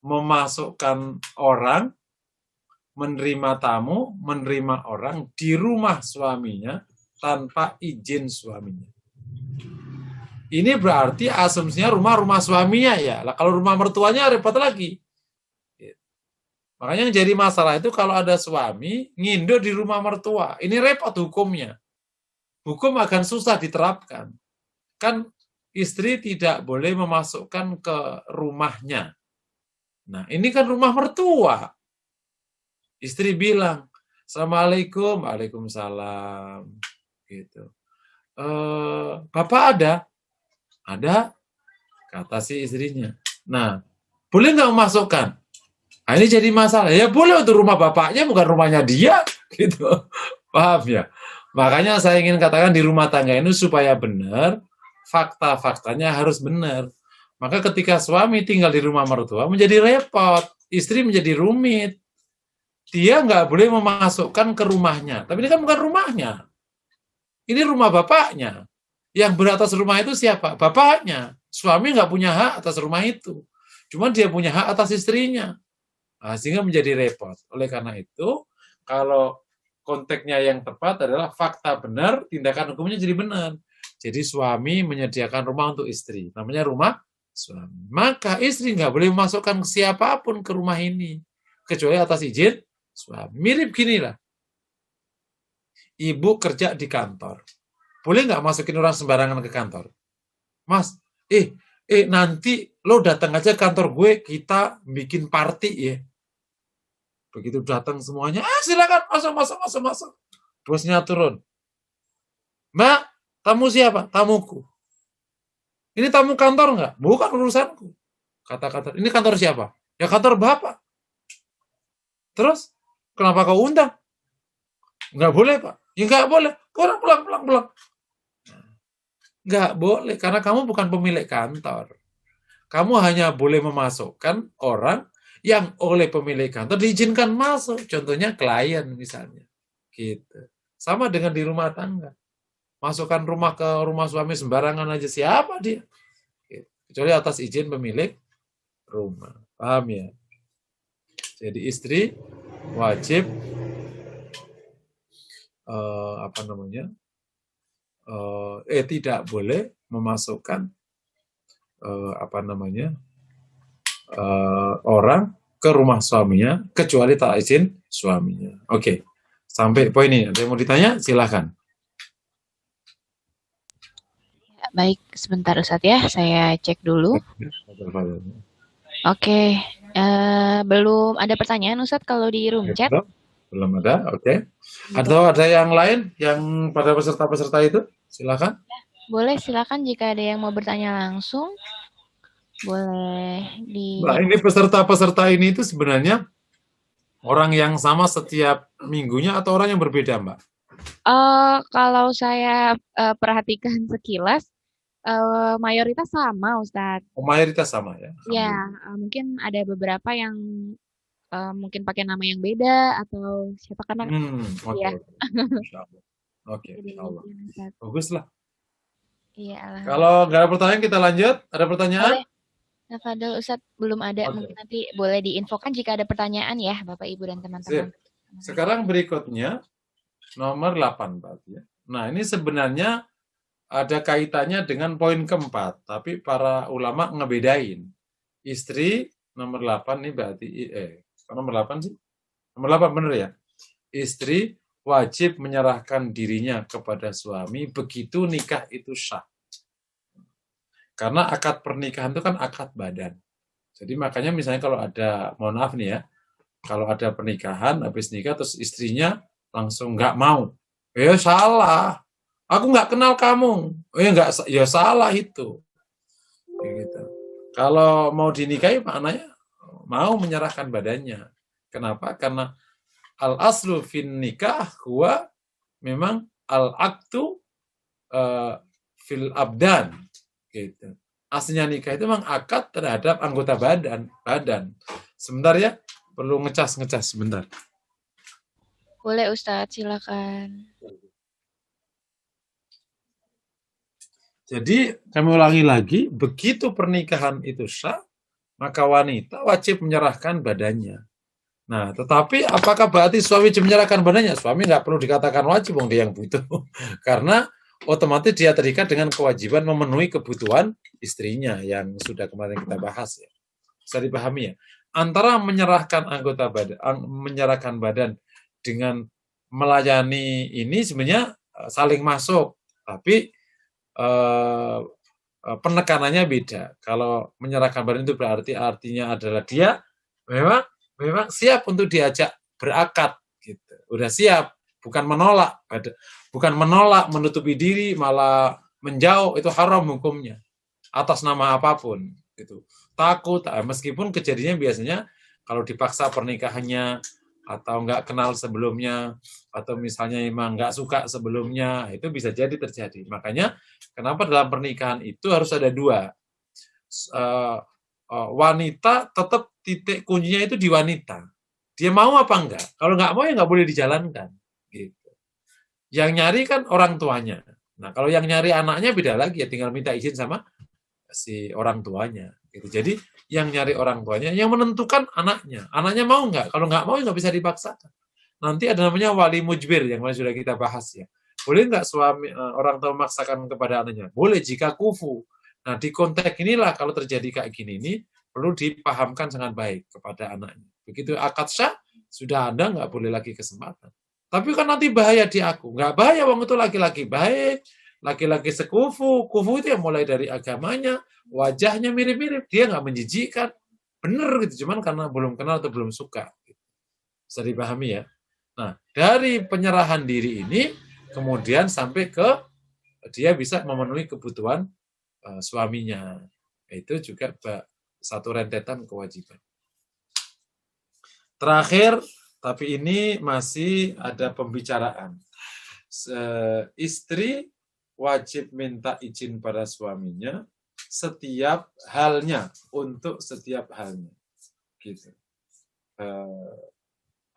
memasukkan orang, menerima tamu, menerima orang di rumah suaminya tanpa izin suaminya. Ini berarti asumsinya rumah suaminya ya. Lah kalau rumah mertuanya repot lagi. Makanya yang jadi masalah itu kalau ada suami ngindo di rumah mertua. Ini repot hukumnya. Hukum akan susah diterapkan. Kan istri tidak boleh memasukkan ke rumahnya. Nah, ini kan rumah mertua. Istri bilang, Assalamualaikum, Waalaikumsalam. Gitu. Bapak ada? Ada, kata si istrinya. Nah, boleh nggak memasukkan? Nah, ini jadi masalah. Ya boleh, untuk rumah bapaknya, bukan rumahnya dia. Gitu. Paham ya? Makanya saya ingin katakan di rumah tangga ini supaya benar, fakta-faktanya harus benar. Maka ketika suami tinggal di rumah mertua menjadi repot, istri menjadi rumit. Dia nggak boleh memasukkan ke rumahnya. Tapi ini kan bukan rumahnya. Ini rumah bapaknya. Yang beratas rumah itu siapa? Bapaknya. Suami nggak punya hak atas rumah itu. Cuma dia punya hak atas istrinya. Nah, sehingga menjadi repot. Oleh karena itu, kalau konteksnya yang tepat adalah fakta benar, tindakan hukumnya jadi benar. Jadi suami menyediakan rumah untuk istri. Namanya rumah suami. Maka istri nggak boleh memasukkan siapapun ke rumah ini. Kecuali atas izin suami. Mirip gini lah. Ibu kerja di kantor. Boleh nggak masukin orang sembarangan ke kantor? Mas, nanti lo datang aja kantor gue, kita bikin party ya. Begitu datang semuanya, silakan masuk. Bosnya turun. Mbak, tamu siapa? Tamuku. Ini tamu kantor nggak? Bukan urusanku. Kata-kata, ini kantor siapa? Ya kantor bapak. Terus, kenapa kau undang? Nggak boleh, Pak. Ya nggak boleh. Pulang. Nggak boleh, karena kamu bukan pemilik kantor. Kamu hanya boleh memasukkan orang yang oleh pemilik kantor diizinkan masuk. Contohnya klien misalnya. Gitu. Sama dengan di rumah tangga. Masukkan rumah ke rumah suami sembarangan aja, siapa dia? Gitu. Kecuali atas izin pemilik rumah. Paham ya? Jadi istri wajib tidak boleh memasukkan orang ke rumah suaminya kecuali tak izin suaminya. Oke. Sampai poin ini. Ada yang mau ditanya? Silahkan. Baik, sebentar Ustadz ya, saya cek dulu. Oke, belum ada pertanyaan Ustadz kalau di room chat? Belum ada, oke. Atau ada yang lain yang pada peserta-peserta itu? Silakan. Boleh, silakan jika ada yang mau bertanya langsung. boleh Nah, ini peserta-peserta ini itu sebenarnya orang yang sama setiap minggunya atau orang yang berbeda, Mbak? Kalau saya perhatikan sekilas, mayoritas sama, Ustadz. Oh, mayoritas sama ya. Ya, Alhamdulillah. mungkin ada beberapa yang mungkin pakai nama yang beda atau siapa karena Oke, ya. oke. Insya Allah. Oke, insya Allah. Iya, Ustadz. Bagus lah. Iya, alhamdulillah. Kalau nggak ada pertanyaan, kita lanjut. Ada pertanyaan? Boleh. Tafadhol Ustadz, belum ada. Oke. Mungkin nanti boleh diinfokan jika ada pertanyaan ya, Bapak Ibu dan teman-teman. Sip. Sekarang berikutnya nomor 8, Pak. Ya. Nah, ini sebenarnya ada kaitannya dengan poin keempat, tapi para ulama ngebedain. Istri nomor 8 nih berarti nomor 8 sih? Nomor 8 bener ya? Istri wajib menyerahkan dirinya kepada suami begitu nikah itu sah. Karena akad pernikahan itu kan akad badan. Jadi makanya misalnya kalau ada, mohon maaf nih ya, kalau ada pernikahan, habis nikah terus istrinya langsung nggak mau. Ya salah. Aku nggak kenal kamu. Nggak, ya salah itu. Gitu. Kalau mau dinikahi maknanya mau menyerahkan badannya. Kenapa? Karena al-aslu fin nikah huwa memang al-aktu fil abdan. Gitu. Aslinya nikah itu memang akad terhadap anggota badan. Sebentar ya, perlu ngecas sebentar. Boleh Ustadz, silakan. Jadi kami ulangi lagi, begitu pernikahan itu sah, maka wanita wajib menyerahkan badannya. Nah, tetapi apakah berarti suami wajib menyerahkan badannya? Suami nggak perlu dikatakan wajib, dia yang butuh. Karena otomatis dia terikat dengan kewajiban memenuhi kebutuhan istrinya yang sudah kemarin kita bahas ya. Bisa dipahami ya. Antara menyerahkan anggota badan, menyerahkan badan dengan melayani ini sebenarnya saling masuk, tapi penekanannya beda. Kalau menyerahkan badan itu berarti artinya adalah dia memang siap untuk diajak berakad gitu. Udah siap, bukan menolak, menutupi diri, malah menjauh, itu haram hukumnya. Atas nama apapun gitu. Takut, meskipun kejadiannya biasanya kalau dipaksa pernikahannya atau nggak kenal sebelumnya atau misalnya emang nggak suka sebelumnya, itu bisa jadi terjadi. Makanya kenapa dalam pernikahan itu harus ada dua. Wanita tetap titik kuncinya itu di wanita. Dia mau apa enggak? Kalau nggak mau ya nggak boleh dijalankan. Gitu. Yang nyari kan orang tuanya. Nah kalau yang nyari anaknya beda lagi ya, tinggal minta izin sama si orang tuanya. Gitu. Jadi yang nyari orang tuanya, yang menentukan anaknya. Anaknya mau nggak? Kalau nggak mau ya nggak bisa dipaksakan. Nanti ada namanya wali mujbir yang sudah kita bahas ya. Boleh nggak suami orang tua memaksakan kepada anaknya? Boleh jika kufu. Nah di konteks inilah kalau terjadi kayak gini ini perlu dipahamkan sangat baik kepada anaknya. Begitu akad syah sudah ada, nggak boleh lagi kesempatan. Tapi kan nanti bahaya di aku. Nggak bahaya, wong itu laki-laki baik, laki-laki sekufu. Kufu itu yang mulai dari agamanya, wajahnya mirip-mirip, dia nggak menjijikkan, bener gitu, cuman karena belum kenal atau belum suka. Bisa dipahami ya. Nah, dari penyerahan diri ini kemudian sampai ke dia bisa memenuhi kebutuhan suaminya. Itu juga satu rentetan kewajiban. Terakhir, tapi ini masih ada pembicaraan. Istri wajib minta izin pada suaminya setiap halnya, untuk setiap halnya. Gitu.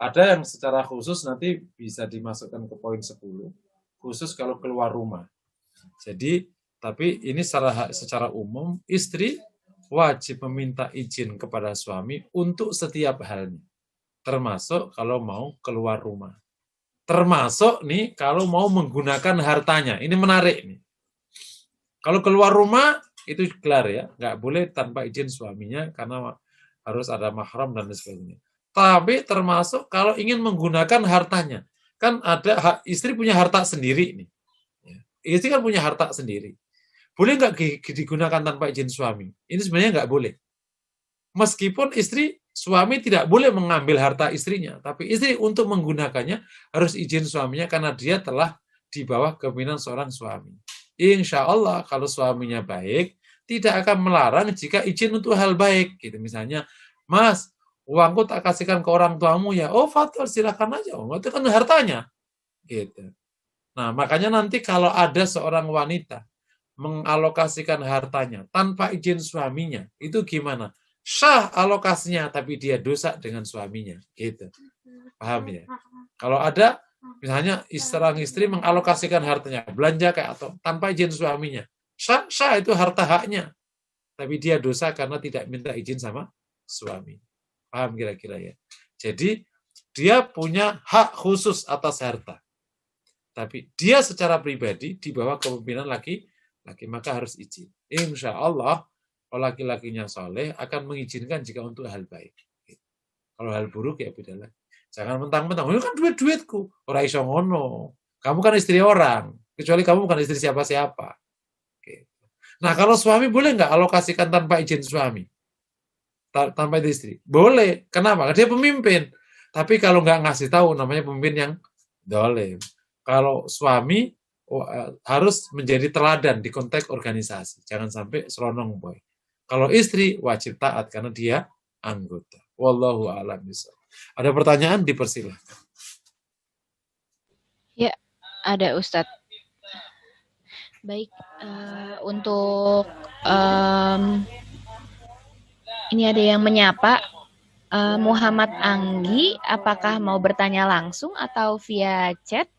Ada yang secara khusus nanti bisa dimasukkan ke poin 10, khusus kalau keluar rumah. Jadi, tapi ini secara umum, istri wajib meminta izin kepada suami untuk setiap halnya. Termasuk kalau mau keluar rumah. Termasuk nih kalau mau menggunakan hartanya. Ini menarik nih. Kalau keluar rumah itu gelar ya, nggak boleh tanpa izin suaminya karena harus ada mahram dan sebagainya. Tapi termasuk kalau ingin menggunakan hartanya. Kan ada istri punya harta sendiri nih. Istri kan punya harta sendiri. Boleh nggak digunakan tanpa izin suami? Ini sebenarnya nggak boleh. Meskipun suami tidak boleh mengambil harta istrinya, tapi istri untuk menggunakannya harus izin suaminya karena dia telah di bawah kepemimpinan seorang suami. Insya Allah kalau suaminya baik, tidak akan melarang jika izin untuk hal baik. Gitu. Misalnya, Mas, uangku tak kasihkan ke orang tuamu ya. Oh, fatal, silakan aja. Oh, itu kan hartanya. Gitu. Nah, makanya nanti kalau ada seorang wanita mengalokasikan hartanya tanpa izin suaminya, itu gimana? Sah alokasinya, tapi dia dosa dengan suaminya. Gitu. Paham ya? Kalau ada, misalnya seorang istri mengalokasikan hartanya, belanja kayak atau tanpa izin suaminya, sah itu harta haknya, tapi dia dosa karena tidak minta izin sama suami. Paham kira-kira ya? Jadi dia punya hak khusus atas harta, tapi dia secara pribadi di bawah kepemimpinan laki-laki, maka harus izin. Insya Allah, kalau laki-lakinya soleh akan mengizinkan jika untuk hal baik. Kalau hal buruk ya beda lagi. Jangan mentang-mentang, itu kan duit-duitku. Ora iso ngono. Kamu kan istri orang. Kecuali kamu bukan istri siapa-siapa. Nah, kalau suami boleh nggak alokasikan tanpa izin suami? Tanpa izin istri? Boleh. Kenapa? Dia pemimpin. Tapi kalau nggak ngasih tahu, namanya pemimpin yang dolim. Kalau suami harus menjadi teladan di konteks organisasi. Jangan sampai selonong boy. Kalau istri wajib taat karena dia anggota. Wallahu a'lam bishawab. Ada pertanyaan, dipersilahkan. Ya, ada Ustadz. Baik, untuk ini ada yang menyapa, Muhammad Anggi, apakah mau bertanya langsung atau via chat?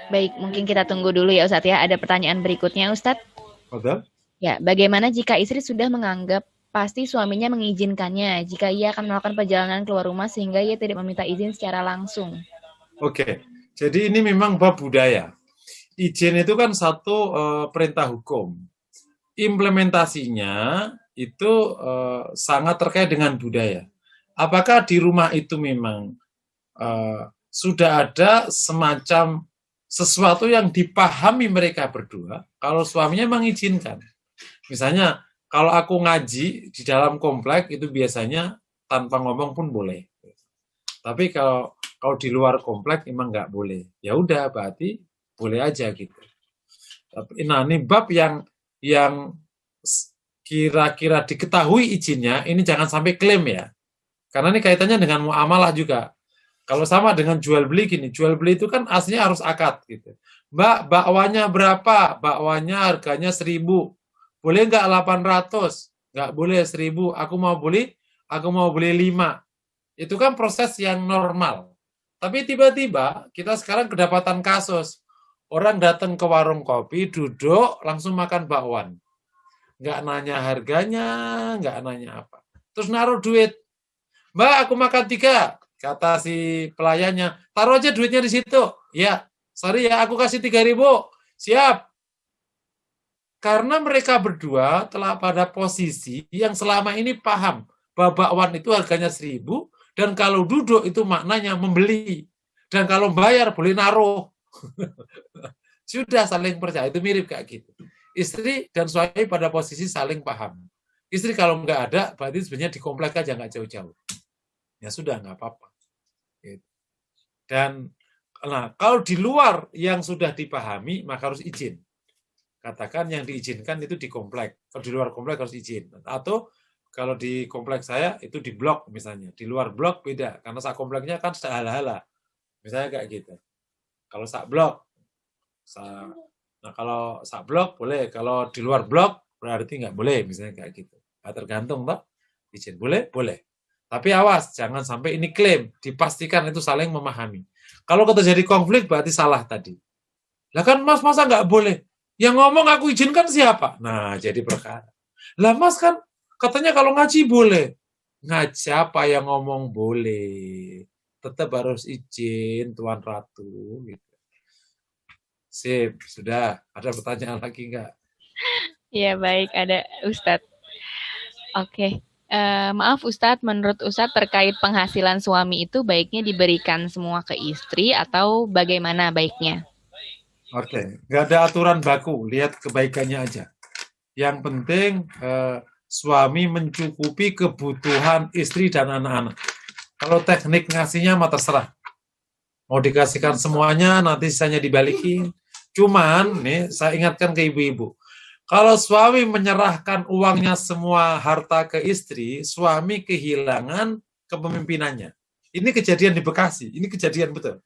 Baik, mungkin kita tunggu dulu ya Ustadz ya. Ada pertanyaan berikutnya Ustadz. Oke. Ya, bagaimana jika istri sudah menganggap pasti suaminya mengizinkannya jika ia akan melakukan perjalanan keluar rumah sehingga ia tidak meminta izin secara langsung? Oke, jadi ini memang bab budaya. Izin itu kan satu perintah hukum. Implementasinya itu sangat terkait dengan budaya. Apakah di rumah itu memang sudah ada semacam sesuatu yang dipahami mereka berdua, kalau suaminya mengizinkan. Misalnya, kalau aku ngaji di dalam komplek, itu biasanya tanpa ngomong pun boleh. Tapi kalau di luar komplek, emang nggak boleh. Ya udah, berarti boleh aja gitu. Nah, ini bab yang kira-kira diketahui izinnya, ini jangan sampai klaim ya. Karena ini kaitannya dengan muamalah juga. Kalau sama dengan jual beli gini, jual beli itu kan aslinya harus akad gitu. Mbak, bakwanya berapa? Bakwanya harganya 1.000. Boleh nggak 800? Nggak boleh 1.000. Aku mau beli 5. Itu kan proses yang normal. Tapi tiba-tiba kita sekarang kedapatan kasus. Orang datang ke warung kopi, duduk, langsung makan bakwan. Nggak nanya harganya, nggak nanya apa. Terus naruh duit. Mbak, aku makan 3. Kata si pelayannya, taruh aja duitnya di situ. Ya, sorry ya, aku kasih 3.000. Siap. Karena mereka berdua telah pada posisi yang selama ini paham bahwa bakwan itu harganya 1.000 dan kalau duduk itu maknanya membeli. Dan kalau bayar boleh naruh. Sudah saling percaya, itu mirip kayak gitu. Istri dan suami pada posisi saling paham. Istri kalau nggak ada, berarti sebenarnya di komplek aja nggak jauh-jauh. Ya sudah, nggak apa-apa. Dan nah, kalau di luar yang sudah dipahami, maka harus izin. Katakan yang diizinkan itu di komplek. Kalau di luar komplek harus izin. Atau kalau di komplek saya itu di blok misalnya. Di luar blok beda. Karena sak kompleknya kan sehala-hala. Misalnya kayak gitu. Kalau sak blok. Nah kalau sak blok boleh. Kalau di luar blok berarti nggak boleh. Misalnya kayak gitu. Nah, tergantung toh. Izin boleh? Boleh. Tapi awas, jangan sampai ini klaim. Dipastikan itu saling memahami. Kalau terjadi konflik berarti salah tadi. Lah kan mas, masa nggak boleh? Yang ngomong aku izinkan siapa? Nah, jadi perkara. Lah mas kan katanya kalau ngaji boleh. Ngaji apa yang ngomong boleh? Tetap harus izin Tuan Ratu. Gitu. Sip, sudah. Ada pertanyaan lagi nggak? Ya baik, ada Ustadz. Oke. Maaf Ustadz, menurut Ustadz terkait penghasilan suami itu baiknya diberikan semua ke istri atau bagaimana baiknya? Oke, nggak ada aturan baku, lihat kebaikannya aja. Yang penting suami mencukupi kebutuhan istri dan anak-anak. Kalau teknik ngasihnya mah terserah. Mau dikasihkan semuanya, nanti sisanya dibalikin. Cuman, nih saya ingatkan ke ibu-ibu, kalau suami menyerahkan uangnya semua harta ke istri, suami kehilangan kepemimpinannya. Ini kejadian di Bekasi, ini kejadian betul.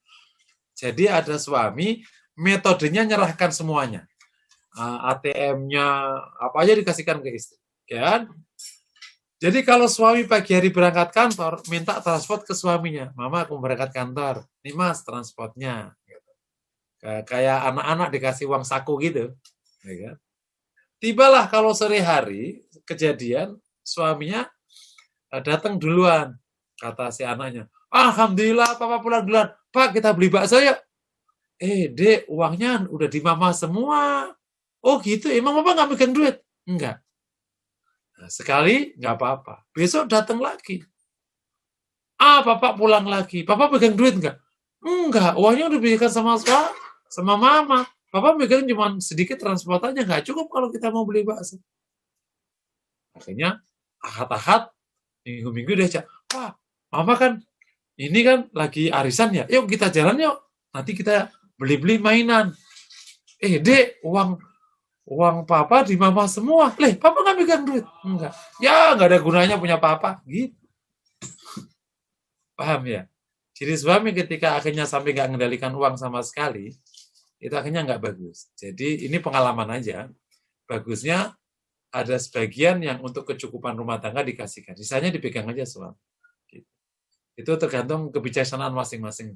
Jadi ada suami, metodenya nyerahkan semuanya. ATM-nya, apa aja dikasihkan ke istri. Kan? Jadi kalau suami pagi hari berangkat kantor, minta transport ke suaminya. Mama, aku berangkat kantor. Nih mas, transportnya. Kayak anak-anak dikasih uang saku gitu. Ya kan? Tibalah kalau sore hari, kejadian, suaminya datang duluan. Kata si anaknya, alhamdulillah papa pulang duluan. Pak, kita beli bakso yuk. Dek, uangnya udah di mama semua. Oh gitu, emang papa nggak megang duit? Enggak. Nah, sekali nggak apa-apa. Besok datang lagi. Papa pulang lagi. Papa pegang duit nggak? Enggak. Uangnya udah diberikan sama mama. Papa megang cuma sedikit transportanya. Nggak cukup kalau kita mau beli bakso. Akhirnya ahad-ahad, minggu-minggu diajak. Wah, mama kan ini kan lagi arisan ya. Yuk kita jalan yuk. Nanti kita beli-beli mainan. Dek, uang papa di mama semua. Papa nggak megang duit? Enggak. Ya, nggak ada gunanya punya papa. Gitu. Paham ya? Jadi suami ketika akhirnya sampai nggak mengendalikan uang sama sekali, itu akhirnya nggak bagus. Jadi ini pengalaman aja. Bagusnya ada sebagian yang untuk kecukupan rumah tangga dikasihkan. Sisanya dipegang aja suami. Gitu. Itu tergantung kebijaksanaan masing-masing.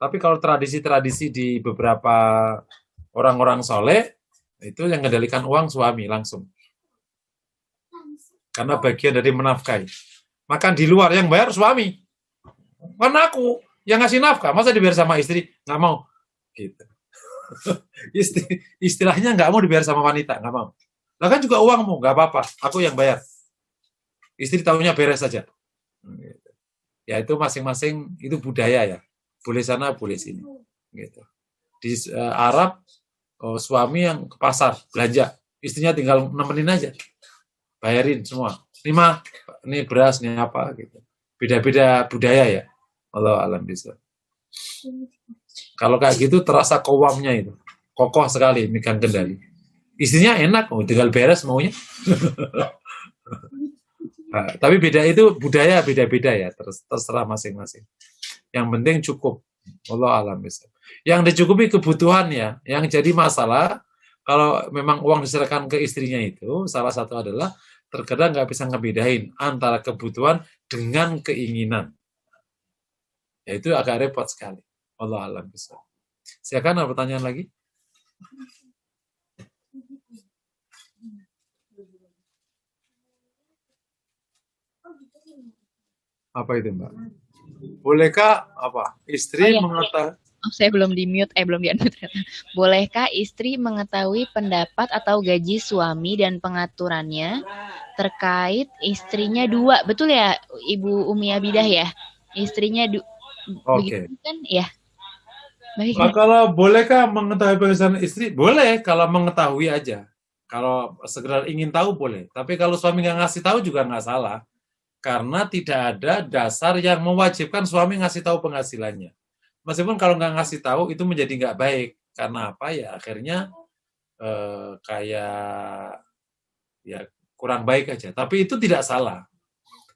Tapi kalau tradisi-tradisi di beberapa orang-orang soleh, itu yang mengendalikan uang suami langsung. Karena bagian dari menafkahi. Makan di luar yang bayar suami. Kan aku yang ngasih nafkah, masa dibayar sama istri? Nggak mau. Gitu. Istilahnya nggak mau dibayar sama wanita, nggak mau. Lah kan juga uangmu, nggak apa-apa. Aku yang bayar. Istri tahunya beres saja. Gitu. Ya itu masing-masing, itu budaya ya. Boleh sana, boleh sini. Gitu. Di Arab, suami yang ke pasar belanja, istrinya tinggal nemenin aja, bayarin semua. Ini beras, ini apa gitu. Beda-beda budaya ya. Allah alam bisa. Kalau kayak gitu terasa kowamnya itu, kokoh sekali megang kendali. Istrinya enak, tinggal beres maunya. Nah, tapi beda itu budaya beda-beda ya, terserah masing-masing. Yang penting cukup. Allah alam bisa. Yang dicukupi kebutuhan ya. Yang jadi masalah kalau memang uang diserahkan ke istrinya itu, salah satu adalah terkadang nggak bisa ngebedain antara kebutuhan dengan keinginan. Ya itu agak repot sekali. Allah alam bisa. Silakan, ada pertanyaan lagi? Apa itu Mbak? Bolehkah istri mengetahui? Saya belum di-mute, belum di-unmute. Bolehkah istri mengetahui pendapat atau gaji suami dan pengaturannya terkait istrinya 2? Betul ya, Ibu Umi Abidah ya? Istrinya Oke. Kan ya. Baik. Nah, kalau bolehkah mengetahui penghasilan istri? Boleh, kalau mengetahui aja. Kalau sekedar ingin tahu boleh. Tapi kalau suami nggak ngasih tahu juga nggak salah. Karena tidak ada dasar yang mewajibkan suami ngasih tahu penghasilannya. Meskipun kalau nggak ngasih tahu itu menjadi nggak baik. Karena apa ya? Akhirnya kayak ya kurang baik aja. Tapi itu tidak salah.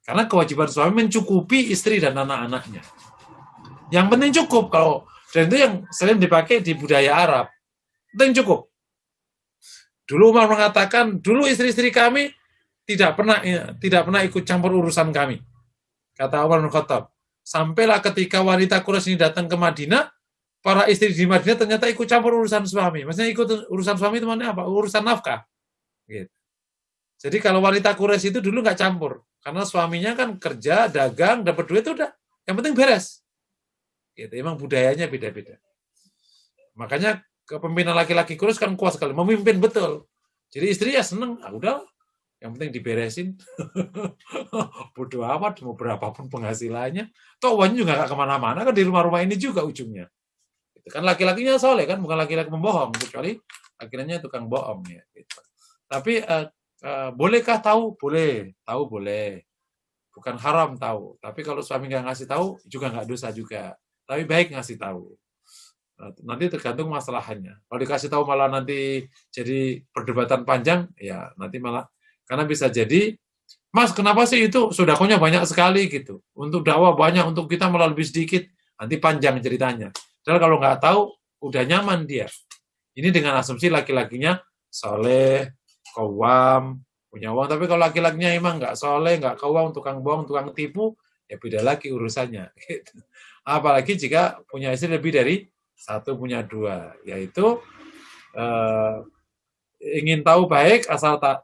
Karena kewajiban suami mencukupi istri dan anak-anaknya. Yang penting cukup. Dan itu yang sering dipakai di budaya Arab. Penting cukup. Dulu Umar mengatakan, dulu istri-istri kami tidak pernah ikut campur urusan kami. Kata Umar bin Khattab. Sampailah ketika wanita Quraisy ini datang ke Madinah, para istri di Madinah ternyata ikut campur urusan suami. Maksudnya ikut urusan suami itu mana apa? Urusan nafkah. Gitu. Jadi kalau wanita Quraisy itu dulu nggak campur. Karena suaminya kan kerja, dagang, dapat duit, udah. Yang penting beres. Gitu. Emang budayanya beda-beda. Makanya kepemimpinan laki-laki Quraisy kan kuat sekali. Memimpin betul. Jadi istri ya seneng. Udah. Yang penting diberesin. Bodoh amat, mau berapapun penghasilannya. Toh uangnya juga nggak kemana-mana, kan di rumah-rumah ini juga ujungnya. Itu kan laki-lakinya soleh, kan bukan laki-laki membohong, kecuali akhirnya tukang bohong. Ya. Gitu. Tapi bolehkah tahu? Boleh. Tahu boleh. Bukan haram tahu. Tapi kalau suami nggak ngasih tahu, juga nggak dosa juga. Tapi baik ngasih tahu. Nanti tergantung masalahannya. Kalau dikasih tahu malah nanti jadi perdebatan panjang, ya nanti malah, karena bisa jadi, Mas, kenapa sih itu sedekahnya banyak sekali gitu? Untuk dakwah banyak, untuk kita malah lebih sedikit. Nanti panjang ceritanya. Padahal kalau nggak tahu, udah nyaman dia. Ini dengan asumsi laki-lakinya soleh, kawam, punya uang. Tapi kalau laki-lakinya emang nggak soleh, nggak kawam, tukang bohong, tukang tipu, ya beda lagi urusannya. Gitu. Apalagi jika punya istri lebih dari satu, punya dua, yaitu ingin tahu baik asal tak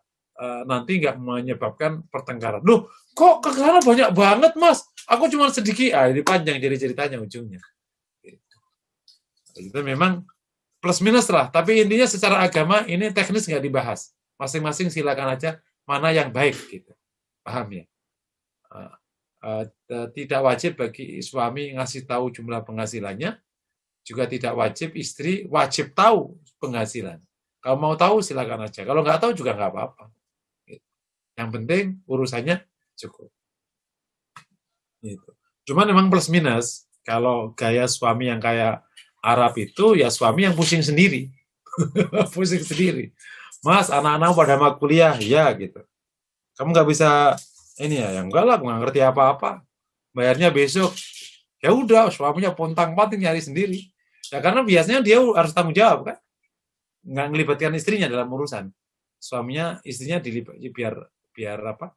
nanti nggak menyebabkan pertengkaran. Loh, kok kekalahan banyak banget, Mas? Aku cuma sedikit. Ini panjang jadi ceritanya ujungnya. Itu memang plus minus lah. Tapi intinya secara agama ini teknis nggak dibahas. Masing-masing silakan aja mana yang baik gitu. Paham ya? Tidak wajib bagi suami ngasih tahu jumlah penghasilannya. Juga tidak wajib istri wajib tahu penghasilan. Kalau mau tahu silakan aja. Kalau nggak tahu juga nggak apa-apa. Yang penting urusannya cukup. Gitu. Cuman memang plus minus. Kalau gaya suami yang kayak Arab itu, ya suami yang pusing sendiri. Pusing sendiri. Mas, anak-anak pada mau kuliah, ya gitu. Kamu nggak bisa ini ya, yang enggak lah, nggak ngerti apa-apa. Bayarnya besok. Ya udah, suaminya pontang-panting nyari sendiri. Ya karena biasanya dia harus tanggung jawab kan. Nggak ngelibatkan istrinya dalam urusan. Suaminya, istrinya biar apa?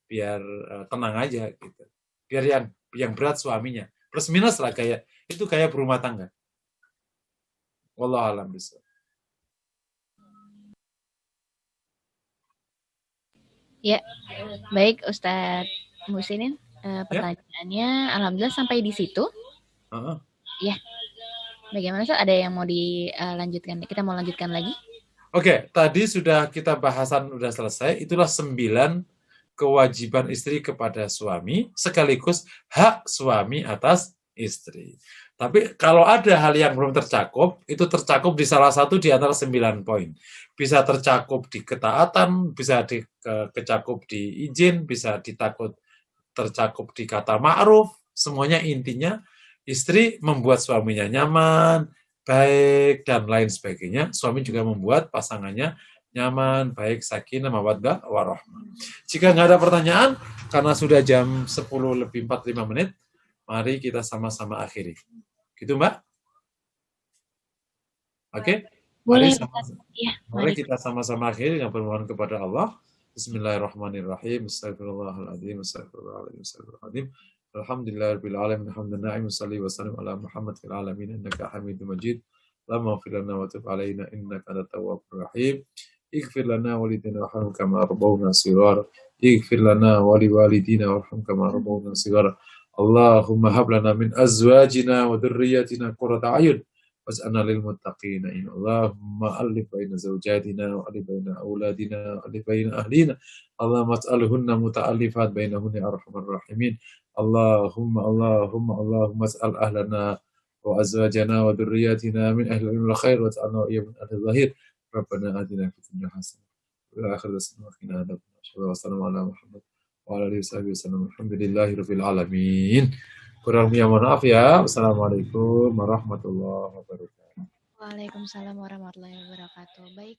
Biar tenang aja gitu. Biar yang berat suaminya. Plus minus lah kayak itu kayak berumah tangga. Wallahu a'lam bishawab. Ya, baik Ustadz Musinin. Pertanyaannya, alhamdulillah sampai di situ. Ya, bagaimana Ustadz? Ada yang mau dilanjutkan? Kita mau lanjutkan lagi? Oke, tadi sudah kita bahasan sudah selesai. Itulah 9 kewajiban istri kepada suami, sekaligus hak suami atas istri. Tapi kalau ada hal yang belum tercakup, itu tercakup di salah satu di antara 9 poin. Bisa tercakup di ketaatan, bisa tercakup di izin, bisa tercakup di kata ma'ruf. Semuanya intinya istri membuat suaminya nyaman, baik, dan lain sebagainya. Suami juga membuat pasangannya nyaman, baik, sakinah, mawaddah, warahmah. Jika nggak ada pertanyaan, karena sudah jam 10:45, mari kita sama-sama akhiri. Gitu, Mbak? Oke? Boleh, mari kita sama-sama akhiri dengan permohonan kepada Allah. Bismillahirrahmanirrahim. Astagfirullahaladzim. Astagfirullahaladzim. Astagfirullahaladzim. Alhamdulillahirabbil alamin. Alhamdulillah shalli wa sallim ala Muhammad fil alamin innaka Hamidum Majid. Allahumma ighfir lana wa tub alaina innaka antat tawwabur rahim. Ighfir lana walidina warham kama rabbawna shighara. Ighfir lana waliwalidina warham kama rabbawna shighara. Allahumma hab lana min azwajina wa dhurriyyatina qurrata a'yun waj'alna lil muttaqina imama. Allahumma alif baina zawjatina wa alif baina auladina wa alif baina ahlina. Allahumma ij'alhunna muta'allifat bainahunna ya arhamar rahimin. Allahumma ij'al ahlana wa azwajana wa dhurriyyatina min ahlil khair waj'alna wa iyyahum min ahlil zahir. Rabbana atina fid dunya hasanah wa fil akhirati hasanah wa qina adzabannar. Wassalamu ala Muhammad wa ala alihi wasallam. Alhamdulillahirabbil alamin. Kurang mohon maaf ya. Wassalamualaikum warahmatullahi wabarakatuh. Waalaikumsalam warahmatullahi wabarakatuh. Baik.